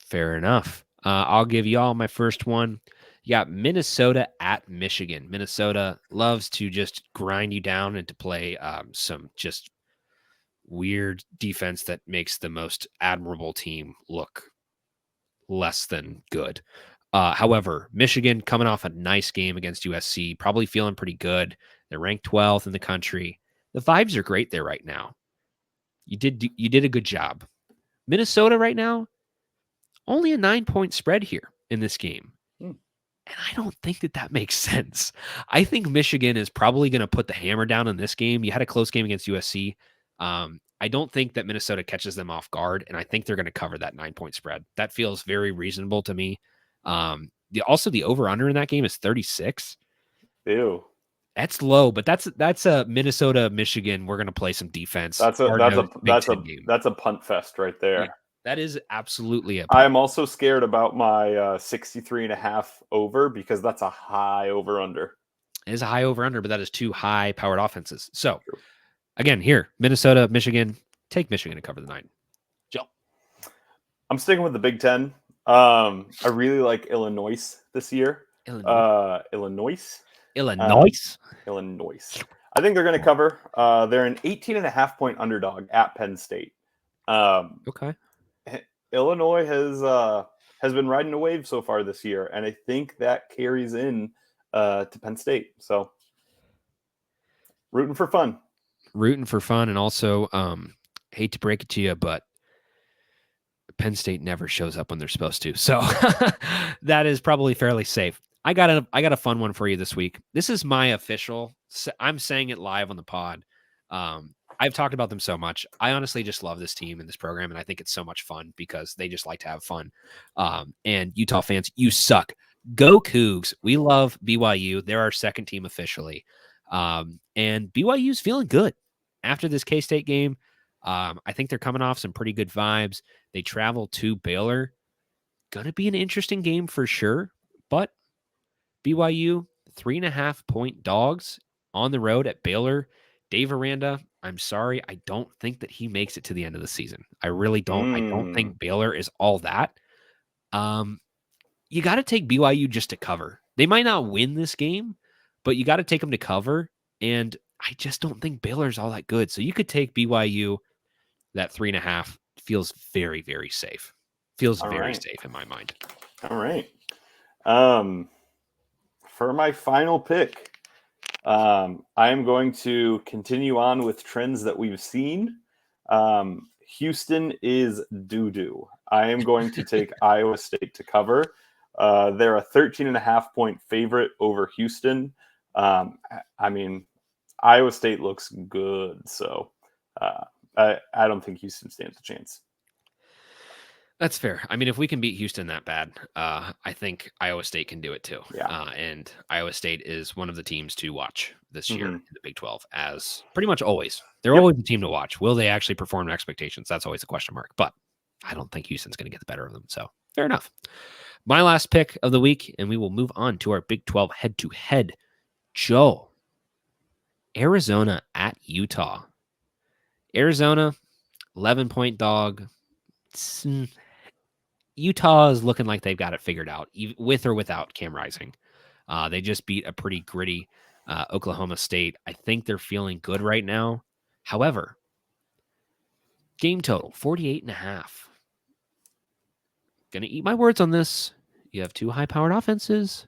Fair enough. I'll give you all my first one. You got Minnesota at Michigan. Minnesota loves to just grind you down and to play some just weird defense that makes the most admirable team look less than good. However, Michigan coming off a nice game against USC, probably feeling pretty good. They're ranked 12th in the country. The vibes are great there right now. You did a good job. Minnesota right now, only a 9-point spread here in this game. And I don't think that makes sense. I think Michigan is probably going to put the hammer down in this game. You had a close game against USC. I don't think that Minnesota catches them off guard, and I think they're going to cover that 9-point spread. That feels very reasonable to me. Also, the over-under in that game is 36. Ew. That's low, but that's a Minnesota Michigan. We're going to play some defense. That's a punt fest right there. Yeah, that is absolutely a punt. I'm also scared about my 63.5 over because that's a high over-under. It is a high over-under, but that is 2 high-powered offenses. So, again, here, Minnesota, Michigan, take Michigan to cover the 9. Joe. I'm sticking with the Big 10. I really like Illinois this year. Illinois. I think they're going to cover. They're an 18.5-point underdog at Penn State. Okay. Illinois has been riding a wave so far this year, and I think that carries in to Penn State. So, rooting for fun, and also hate to break it to you, but Penn State never shows up when they're supposed to. So that is probably fairly safe. I got a fun one for you this week. This is my official. I'm saying it live on the pod. I've talked about them so much. I honestly just love this team and this program, and I think it's so much fun because they just like to have fun. And Utah fans, you suck. Go Cougs. We love BYU. They're our second team officially. And BYU's feeling good after this K-State game. I think they're coming off some pretty good vibes. They travel to Baylor. Gonna be an interesting game for sure, but BYU, 3.5-point dogs on the road at Baylor. Dave Aranda, I'm sorry. I don't think that he makes it to the end of the season. I really don't. I don't think Baylor is all that. You got to take BYU just to cover. They might not win this game, but you got to take them to cover. And I just don't think Baylor's all that good. So you could take BYU. That 3.5 feels very, very safe. Feels very safe in my mind. All right. For my final pick, I am going to continue on with trends that we've seen. Houston is doo-doo. I am going to take Iowa State to cover. They're a 13.5-point favorite over Houston. I mean, Iowa State looks good, so I don't think Houston stands a chance. That's fair. I mean, if we can beat Houston that bad, I think Iowa State can do it too. Yeah. And Iowa State is one of the teams to watch this year in the Big 12, as pretty much always. They're always the team to watch. Will they actually perform to expectations? That's always a question mark. But I don't think Houston's going to get the better of them. So fair enough. My last pick of the week, and we will move on to our Big 12 head-to-head. Joe, Arizona at Utah. Arizona, 11-point dog. Utah is looking like they've got it figured out, with or without Cam Rising. They just beat a pretty gritty Oklahoma State. I think they're feeling good right now. However, game total, 48.5. Gonna eat my words on this. You have two high-powered offenses.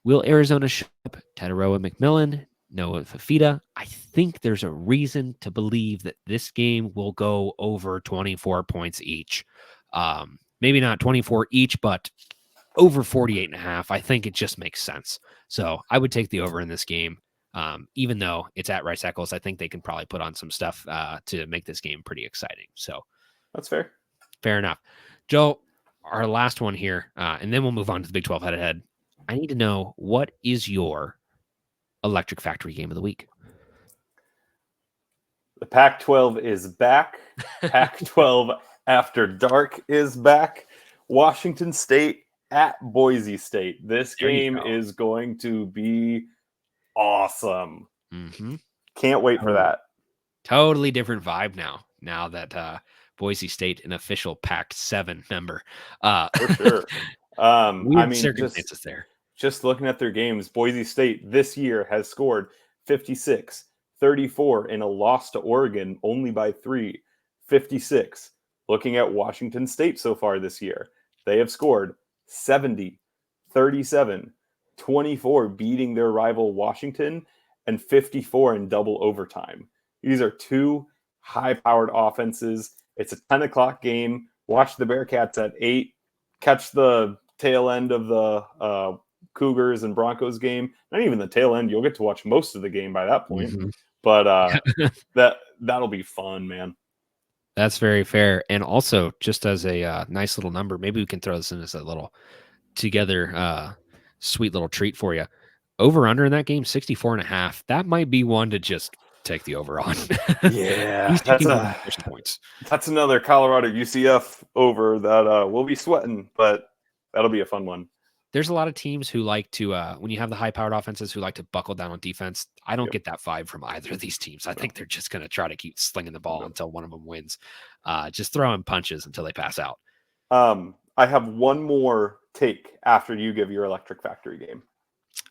Will Arizona show up? Tataroa McMillan, Noah Fafita. I think there's a reason to believe that this game will go over 24 points each. Maybe not 24 each, but over 48.5. I think it just makes sense. So I would take the over in this game. Even though it's at Rice Eccles, I think they can probably put on some stuff to make this game pretty exciting. So that's fair. Fair enough. Joe, our last one here, and then we'll move on to the Big 12 head-to-head. I need to know, what is your Electric Factory game of the week? The Pac-12 is back. Pac-12 After Dark is back. Washington State at Boise State. This game is going to be awesome. Mm-hmm. Can't wait for that. Totally different vibe now that Boise State, an official Pac-7 member. For sure. Weird circumstances there. Just looking at their games, Boise State this year has scored 56, 34 in a loss to Oregon only by 3, 56. Looking at Washington State so far this year, they have scored 70, 37, 24, beating their rival Washington, and 54 in double overtime. These are two high-powered offenses. It's a 10 o'clock game. Watch the Bearcats at 8. Catch the tail end of the Cougars and Broncos game. Not even the tail end. You'll get to watch most of the game by that point. Mm-hmm. But that'll be fun, man. That's very fair. And also, just as a nice little number, maybe we can throw this in as a little together sweet little treat for you. Over under in that game, 64.5. That might be one to just take the over on. Yeah, that's another Colorado UCF over that we'll be sweating, but that'll be a fun one. There's a lot of teams who like to, when you have the high-powered offenses, who like to buckle down on defense. I don't get that vibe from either of these teams. I think they're just going to try to keep slinging the ball until one of them wins. Just throwing punches until they pass out. I have one more take after you give your Electric Factory game.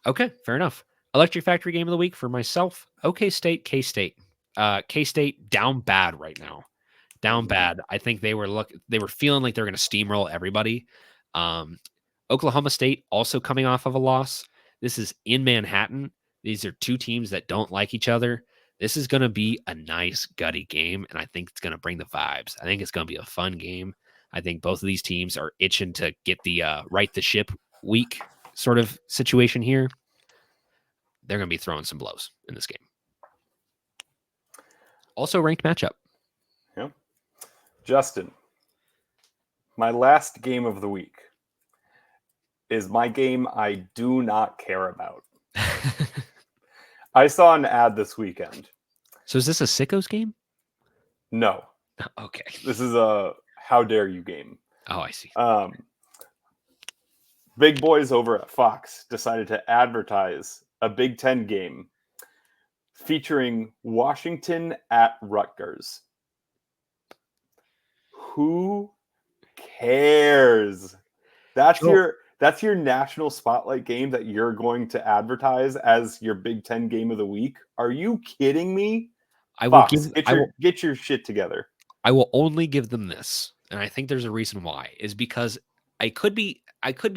Okay, fair enough. Electric Factory game of the week for myself. OK State, K-State. K-State down bad right now. Down bad. I think they were feeling like they're going to steamroll everybody. Oklahoma State also coming off of a loss. This is in Manhattan. These are two teams that don't like each other. This is going to be a nice, gutty game, and I think it's going to bring the vibes. I think it's going to be a fun game. I think both of these teams are itching to get the right the ship week sort of situation here. They're going to be throwing some blows in this game. Also ranked matchup. Yeah. Justin, my last game of the week is my game I do not care about. I saw an ad this weekend. So is this a sickos game? No. Okay. This is a how dare you game. Oh, I see. Big boys over at Fox decided to advertise a Big 10 game featuring Washington at Rutgers. Who cares? That's your national spotlight game that you're going to advertise as your Big 10 game of the week. Are you kidding me? Get your shit together. I will only give them this, and I think there's a reason why, is because I could be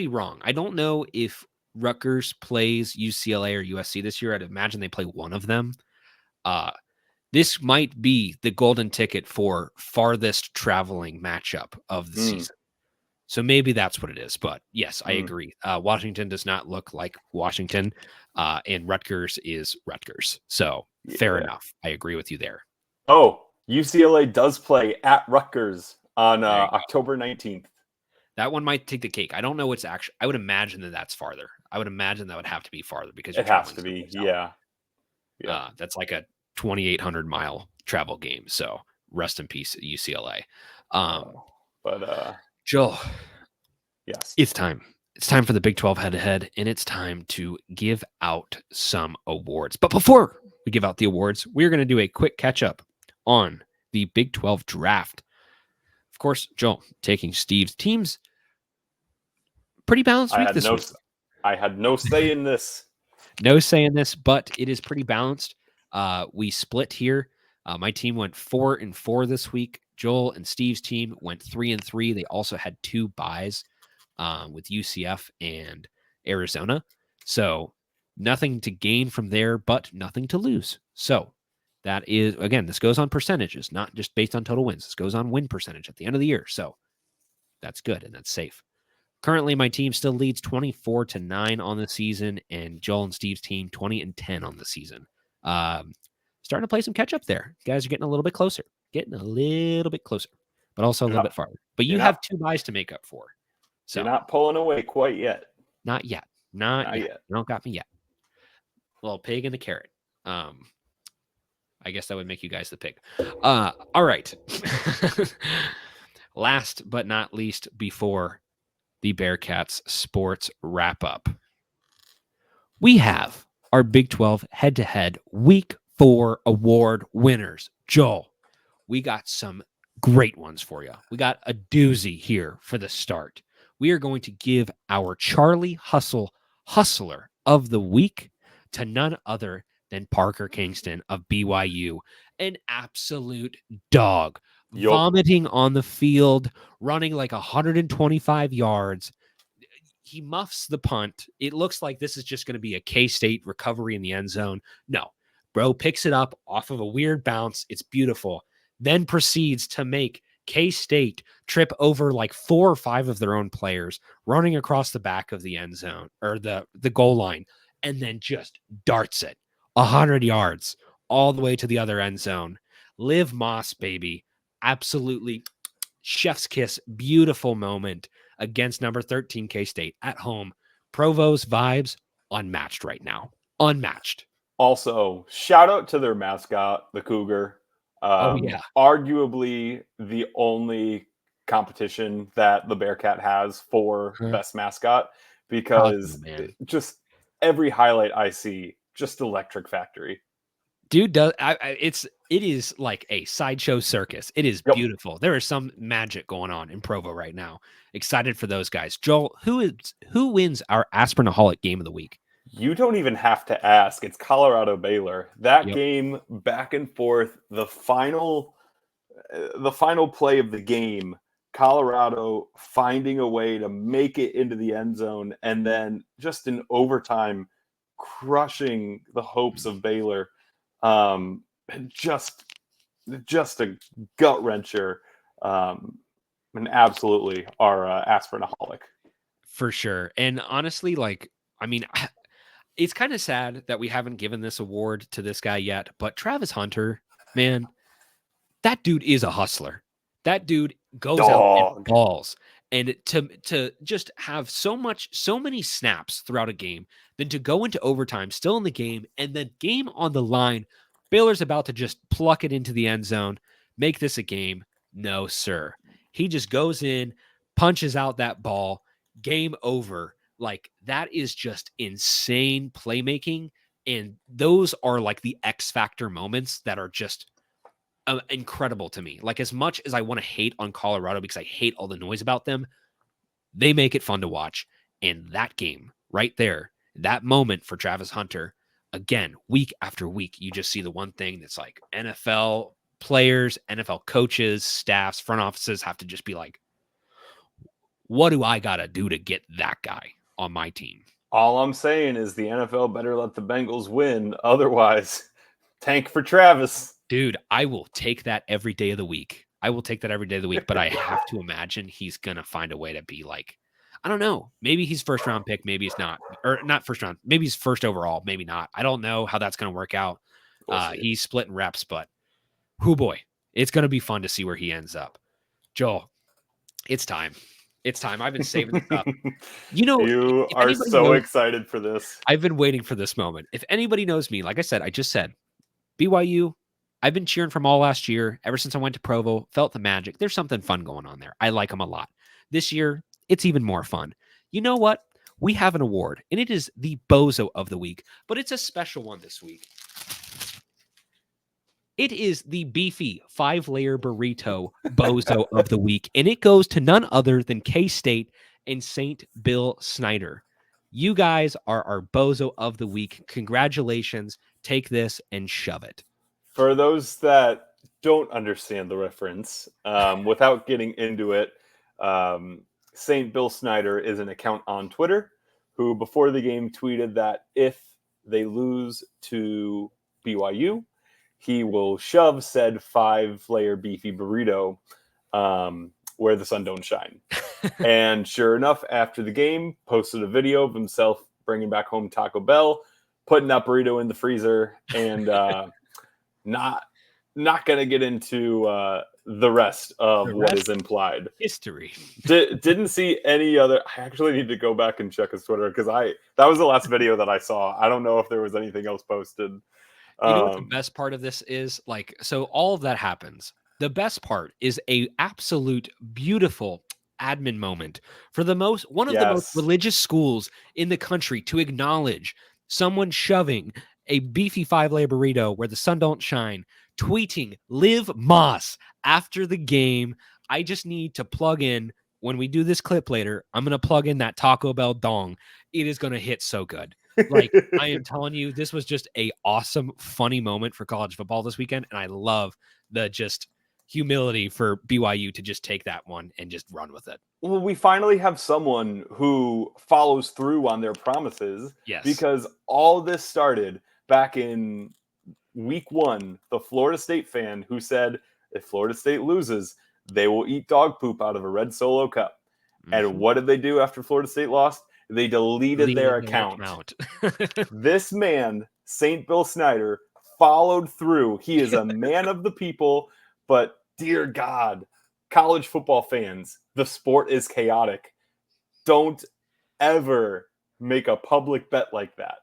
wrong. I don't know if Rutgers plays UCLA or USC this year. I'd imagine they play one of them. This might be the golden ticket for farthest traveling matchup of the season. So maybe that's what it is. But yes, I agree. Washington does not look like Washington, and Rutgers is Rutgers. So fair enough. I agree with you there. Oh, UCLA does play at Rutgers on October 19th. That one might take the cake. I don't know what's actually. I would imagine that's farther. I would imagine that would have to be farther because it has to be. Yeah. That's like a 2,800 mile travel game. So rest in peace, UCLA. Joel, yes, it's time. It's time for the Big 12 head-to-head, and it's time to give out some awards. But before we give out the awards, we're going to do a quick catch-up on the Big 12 draft. Of course, Joel taking Steve's teams. Pretty balanced week this week. I had no say in this. No say in this, but it is pretty balanced. We split here. My team went 4-4 this week. Joel and Steve's team went 3-3. They also had 2 buys with UCF and Arizona. So nothing to gain from there, but nothing to lose. So that is, again, this goes on percentages, not just based on total wins. This goes on win percentage at the end of the year. So that's good and that's safe. Currently, my team still leads 24-9 on the season, and Joel and Steve's team 20-10 on the season. Starting to play some catch up there. You guys are getting a little bit closer, but also a little bit farther. But you have 2 buys to make up for. So you're not pulling away quite yet. Not yet. Not yet. You don't got me yet. Little pig and the carrot. I guess that would make you guys the pig. All right. Last but not least, before the Bearcats Sports Wrap-Up, we have our Big 12 head-to-head Week 4 award winners. Joel, we got some great ones for you. We got a doozy here for the start. We are going to give our Charlie Hustler of the Week to none other than Parker Kingston of BYU, an absolute dog. Yep. Vomiting on the field, running like 125 yards. He muffs the punt. It looks like this is just going to be a K-State recovery in the end zone. No, bro picks it up off of a weird bounce. It's beautiful. Then proceeds to make K-State trip over like 4 or 5 of their own players, running across the back of the end zone or the goal line, and then just darts it 100 yards all the way to the other end zone. Liv Moss, baby. Absolutely chef's kiss, beautiful moment against number 13 K-State at home. Provo's vibes unmatched right now. Unmatched. Also, shout out to their mascot, the Cougar. Arguably the only competition that the Bearcat has for best mascot, because just every highlight I see, just electric factory. Dude, it is like a sideshow circus. It is beautiful. There is some magic going on in Provo right now. Excited for those guys. Joel, who wins our Aspirinaholic game of the week? You don't even have to ask. It's Colorado Baylor. That game, back and forth. The final play of the game, Colorado finding a way to make it into the end zone, and then just in overtime, crushing the hopes of Baylor. Just a gut wrencher, and absolutely our Aspirinaholic for sure. And honestly, like, I mean, it's kind of sad that we haven't given this award to this guy yet, but Travis Hunter, man, that dude is a hustler. That dude goes out and balls. And to just have so many snaps throughout a game, then to go into overtime, still in the game, and then game on the line, Baylor's about to just pluck it into the end zone, make this a game. No, sir. He just goes in, punches out that ball, game over. Like, that is just insane playmaking. And those are like the X factor moments that are just incredible to me. Like, as much as I want to hate on Colorado because I hate all the noise about them, they make it fun to watch. And that game right there, that moment for Travis Hunter, again, week after week, you just see the one thing that's like NFL players, NFL coaches, staffs, front offices have to just be like, what do I got to do to get that guy on my team? All I'm saying is the NFL better let the Bengals win. Otherwise, tank for Travis. Dude, I will take that every day of the week. But I have to imagine he's going to find a way to be like, I don't know. Maybe he's first round pick. Maybe he's not. Or not first round. Maybe he's first overall. Maybe not. I don't know how that's going to work out. He's splitting reps, but whoo boy, it's going to be fun to see where he ends up. Joel, it's time. I've been saving this up. You are so excited for this. I've been waiting for this moment. If anybody knows me, like I said, BYU, I've been cheering from all last year. Ever since I went to Provo, felt the magic. There's something fun going on there. I like them a lot. This year, it's even more fun. You know what? We have an award, and it is the Bozo of the Week, but it's a special one this week. It is the beefy 5-layer burrito bozo of the week, and it goes to none other than K-State and St. Bill Snyder. You guys are our bozo of the week. Congratulations. Take this and shove it. For those that don't understand the reference, without getting into it, St. Bill Snyder is an account on Twitter who, before the game, tweeted that if they lose to BYU, he will shove said 5-layer beefy burrito where the sun don't shine. And sure enough, after the game, posted a video of himself bringing back home Taco Bell, putting that burrito in the freezer, and not going to get into the rest of what is implied. History. Didn't see any other. I actually need to go back and check his Twitter because that was the last video that I saw. I don't know if there was anything else posted. You know what the best part of this is? Like, so all of that happens. The best part is a absolute beautiful admin moment for one of the most religious schools in the country to acknowledge someone shoving a beefy 5-layer burrito where the sun don't shine, tweeting Liv Moss after the game. I just need to plug in, when we do this clip later, I'm going to plug in that Taco Bell dong. It is going to hit so good. Like, I am telling you, this was just a awesome, funny moment for college football this weekend. And I love the just humility for BYU to just take that one and just run with it. Well, we finally have someone who follows through on their promises. Yes. Because all this started back in week 1, the Florida State fan who said, if Florida State loses, they will eat dog poop out of a red Solo cup. Mm-hmm. And what did they do after Florida State lost? They deleted their account. This man, St. Bill Snyder, followed through. He is a man of the people, but dear God, college football fans, the sport is chaotic. Don't ever make a public bet like that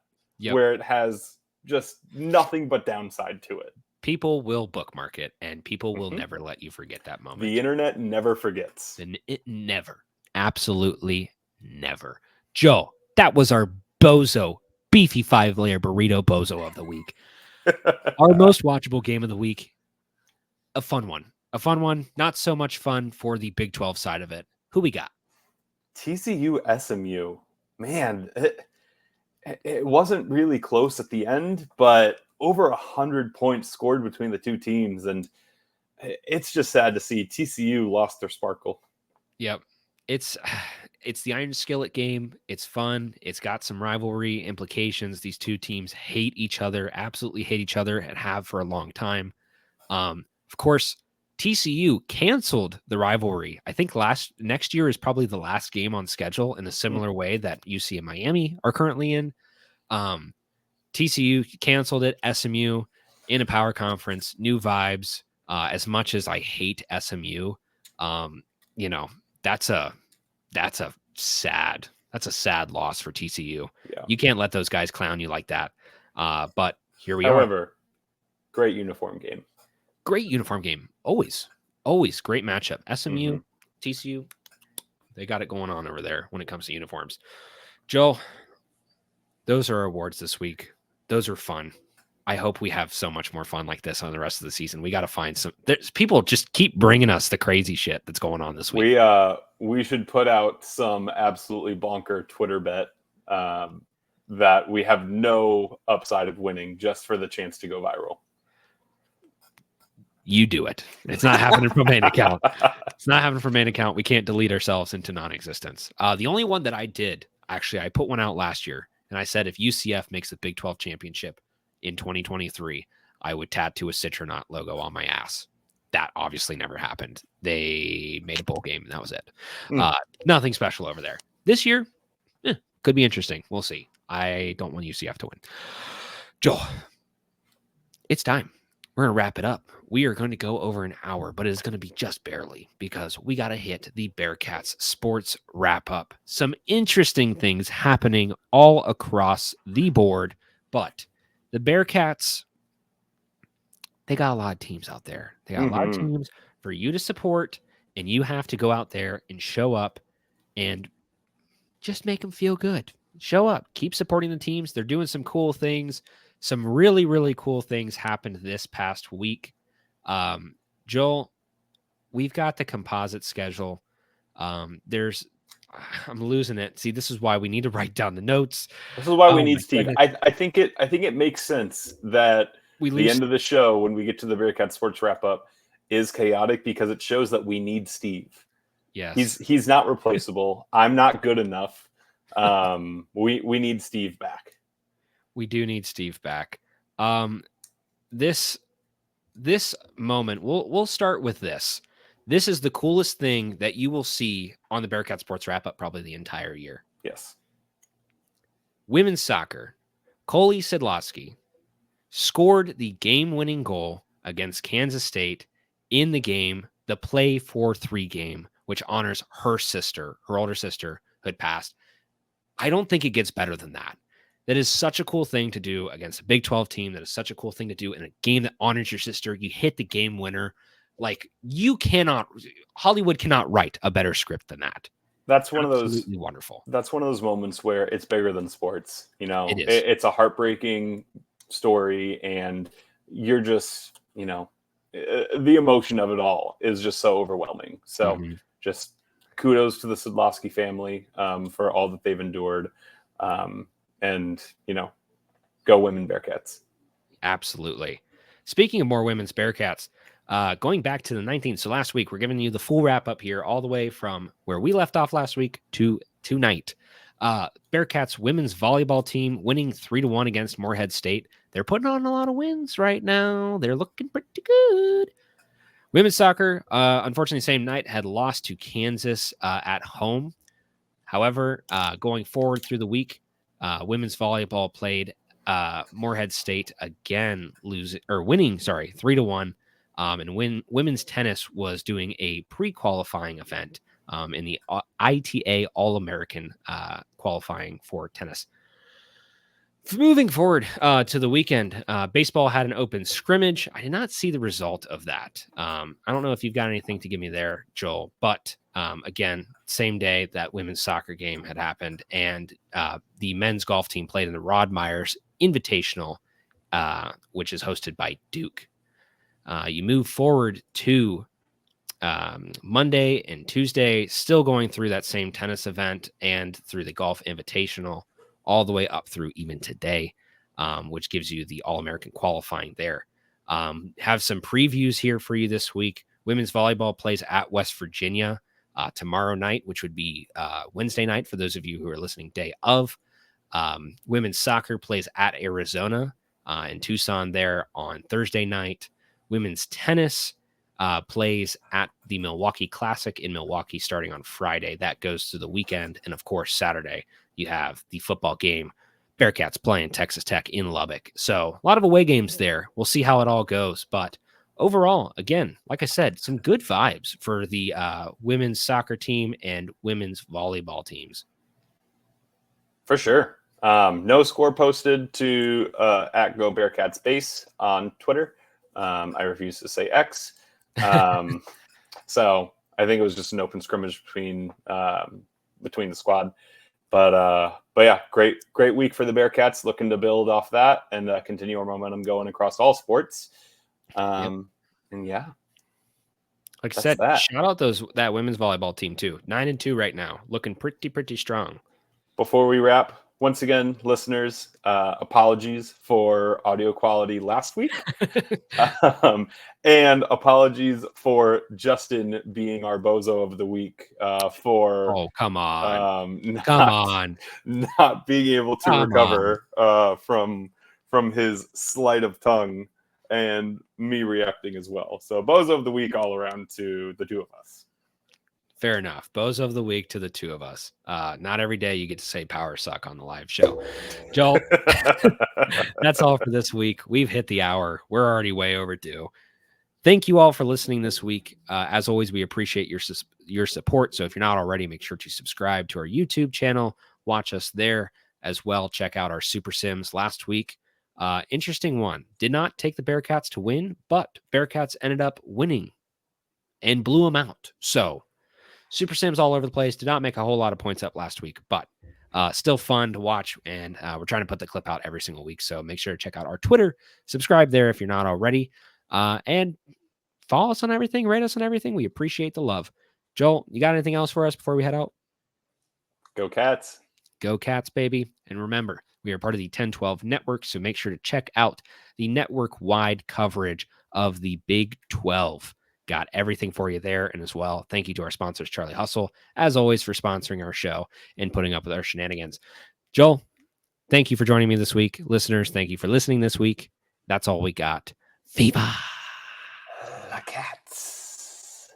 where it has just nothing but downside to it. People will bookmark it, and people will never let you forget that moment. The internet never forgets. And it never, absolutely never. Joe, that was our bozo, beefy 5-layer burrito bozo of the week. Our most watchable game of the week. A fun one. Not so much fun for the Big 12 side of it. Who we got? TCU SMU. Man, it wasn't really close at the end, but over 100 points scored between the two teams. And it's just sad to see TCU lost their sparkle. Yep. It's the iron skillet game. It's fun. It's got some rivalry implications. These two teams hate each other, absolutely hate each other, and have for a long time. Of course, TCU canceled the rivalry. I think next year is probably the last game on schedule in a similar way that UC and Miami are currently in. TCU canceled it. SMU in a power conference, new vibes. As much as I hate SMU, that's a sad loss for TCU. Yeah. You can't let those guys clown you like that. But here we are. However, great uniform game. Always great matchup. SMU, TCU, they got it going on over there when it comes to uniforms. Joe, those are our awards this week. Those are fun. I hope we have so much more fun like this on the rest of the season. We got to find people just keep bringing us the crazy shit that's going on this week. We should put out some absolutely bonker Twitter bet that we have no upside of winning just for the chance to go viral. You do it. It's not happening from main account. It's not happening from main account. We can't delete ourselves into non-existence. The only one that I did, actually, I put one out last year, and I said if UCF makes the Big 12 championship in 2023, I would tattoo a Citronaut logo on my ass. That obviously never happened. They made a bowl game, and that was it. Nothing special over there. This year, could be interesting. We'll see. I don't want UCF to win. Joel, it's time. We're going to wrap it up. We are going to go over an hour, but it's going to be just barely because we got to hit the Bearcats Sports Wrap-Up. Some interesting things happening all across the board, but the Bearcats, they got a lot of teams out there. They got a lot of teams for you to support, and you have to go out there and show up and just make them feel good. Show up. Keep supporting the teams. They're doing some cool things. some really, really cool things happened this past week. Joel, we've got the composite schedule. I'm losing it. See, this is why we need to write down the notes. This is why we Oh need my Steve. goodness. I think it makes sense that We the lose. end of the show, when we get to the Bearcats Sports Wrap-Up, is chaotic because it shows that we need Steve. Yes. He's not replaceable. I'm not good enough. We need Steve back. We do need Steve back. This moment, we'll start with this. This is the coolest thing that you will see on the Bearcat Sports Wrap-Up probably the entire year. Yes. Women's soccer. Coley Sidlowski scored the game-winning goal against Kansas State in the game, the Play 4-3 game, which honors her older sister, who had passed. I don't think it gets better than that. That is such a cool thing to do against a Big 12 team. That is such a cool thing to do in a game that honors your sister. You hit the game winner. Like, Hollywood cannot write a better script than that. That's one of those Absolutely wonderful. That's one of those moments where it's bigger than sports. You know, It is. It's a heartbreaking story, and you're just, the emotion of it all is just so overwhelming. So just kudos to the Sidlowski family for all that they've endured. And, go women Bearcats. Absolutely. Speaking of more women's Bearcats, going back to the 19th, so last week, we're giving you the full wrap up here, all the way from where we left off last week to tonight. Bearcats women's volleyball team winning 3-1 against Morehead State. They're putting on a lot of wins right now. They're looking pretty good. Women's soccer, unfortunately, same night, had lost to Kansas at home. However, going forward through the week, women's volleyball played Morehead State again, winning 3-1. And women's tennis was doing a pre-qualifying event in the ITA All-American qualifying for tennis. Moving forward to the weekend, baseball had an open scrimmage. I did not see the result of that. I don't know if you've got anything to give me there, Joel, but again, same day that women's soccer game had happened, and the men's golf team played in the Rod Myers Invitational, which is hosted by Duke. You move forward to Monday and Tuesday, still going through that same tennis event and through the golf invitational, all the way up through even today, which gives you the All-American qualifying there. Have some previews here for you this week. Women's volleyball plays at West Virginia tomorrow night, which would be Wednesday night for those of you who are listening day of. Women's soccer plays at Arizona in Tucson there on Thursday night. Women's tennis plays at the Milwaukee Classic in Milwaukee starting on Friday. That goes through the weekend. And of course, Saturday, you have the football game. Bearcats playing Texas Tech in Lubbock. So a lot of away games there. We'll see how it all goes. But overall, again, like I said, some good vibes for the women's soccer team and women's volleyball teams. For sure. No score posted to at Go Bearcats Base on Twitter. I refuse to say X. So I think it was just an open scrimmage between the squad. But yeah, great week for the Bearcats. Looking to build off that and continue our momentum going across all sports. And yeah, like I said, shout out that women's volleyball team too. 9-2 right now, looking pretty strong. Before we wrap, once again, listeners, apologies for audio quality last week. And apologies for Justin being our bozo of the week for... Oh, come on. Not being able to recover from his sleight of tongue and me reacting as well. So bozo of the week all around to the two of us. Fair enough. Bozo of the week to the two of us. Not every day you get to say power suck on the live show. Joel, that's all for this week. We've hit the hour. We're already way overdue. Thank you all for listening this week. As always, we appreciate your support. So if you're not already, make sure to subscribe to our YouTube channel. Watch us there as well. Check out our Super Sims last week. Interesting one. Did not take the Bearcats to win, but Bearcats ended up winning and blew them out. So Super Sims all over the place. Did not make a whole lot of points up last week, but Still fun to watch, and we're trying to put the clip out every single week. So make sure to check out our Twitter, subscribe there if you're not already, and follow us on everything, rate us on everything. We appreciate the love. Joel, you got anything else for us before we head out? Go Cats. Go Cats, baby. And remember, we are part of the 10-12 network, so make sure to check out the network-wide coverage of the Big 12. Got everything for you there. And as well, thank you to our sponsors, Charlie Hustle, as always, for sponsoring our show and putting up with our shenanigans. Joel, thank you for joining me this week. Listeners, thank you for listening this week. That's all we got. Viva La Cats.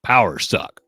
Power suck.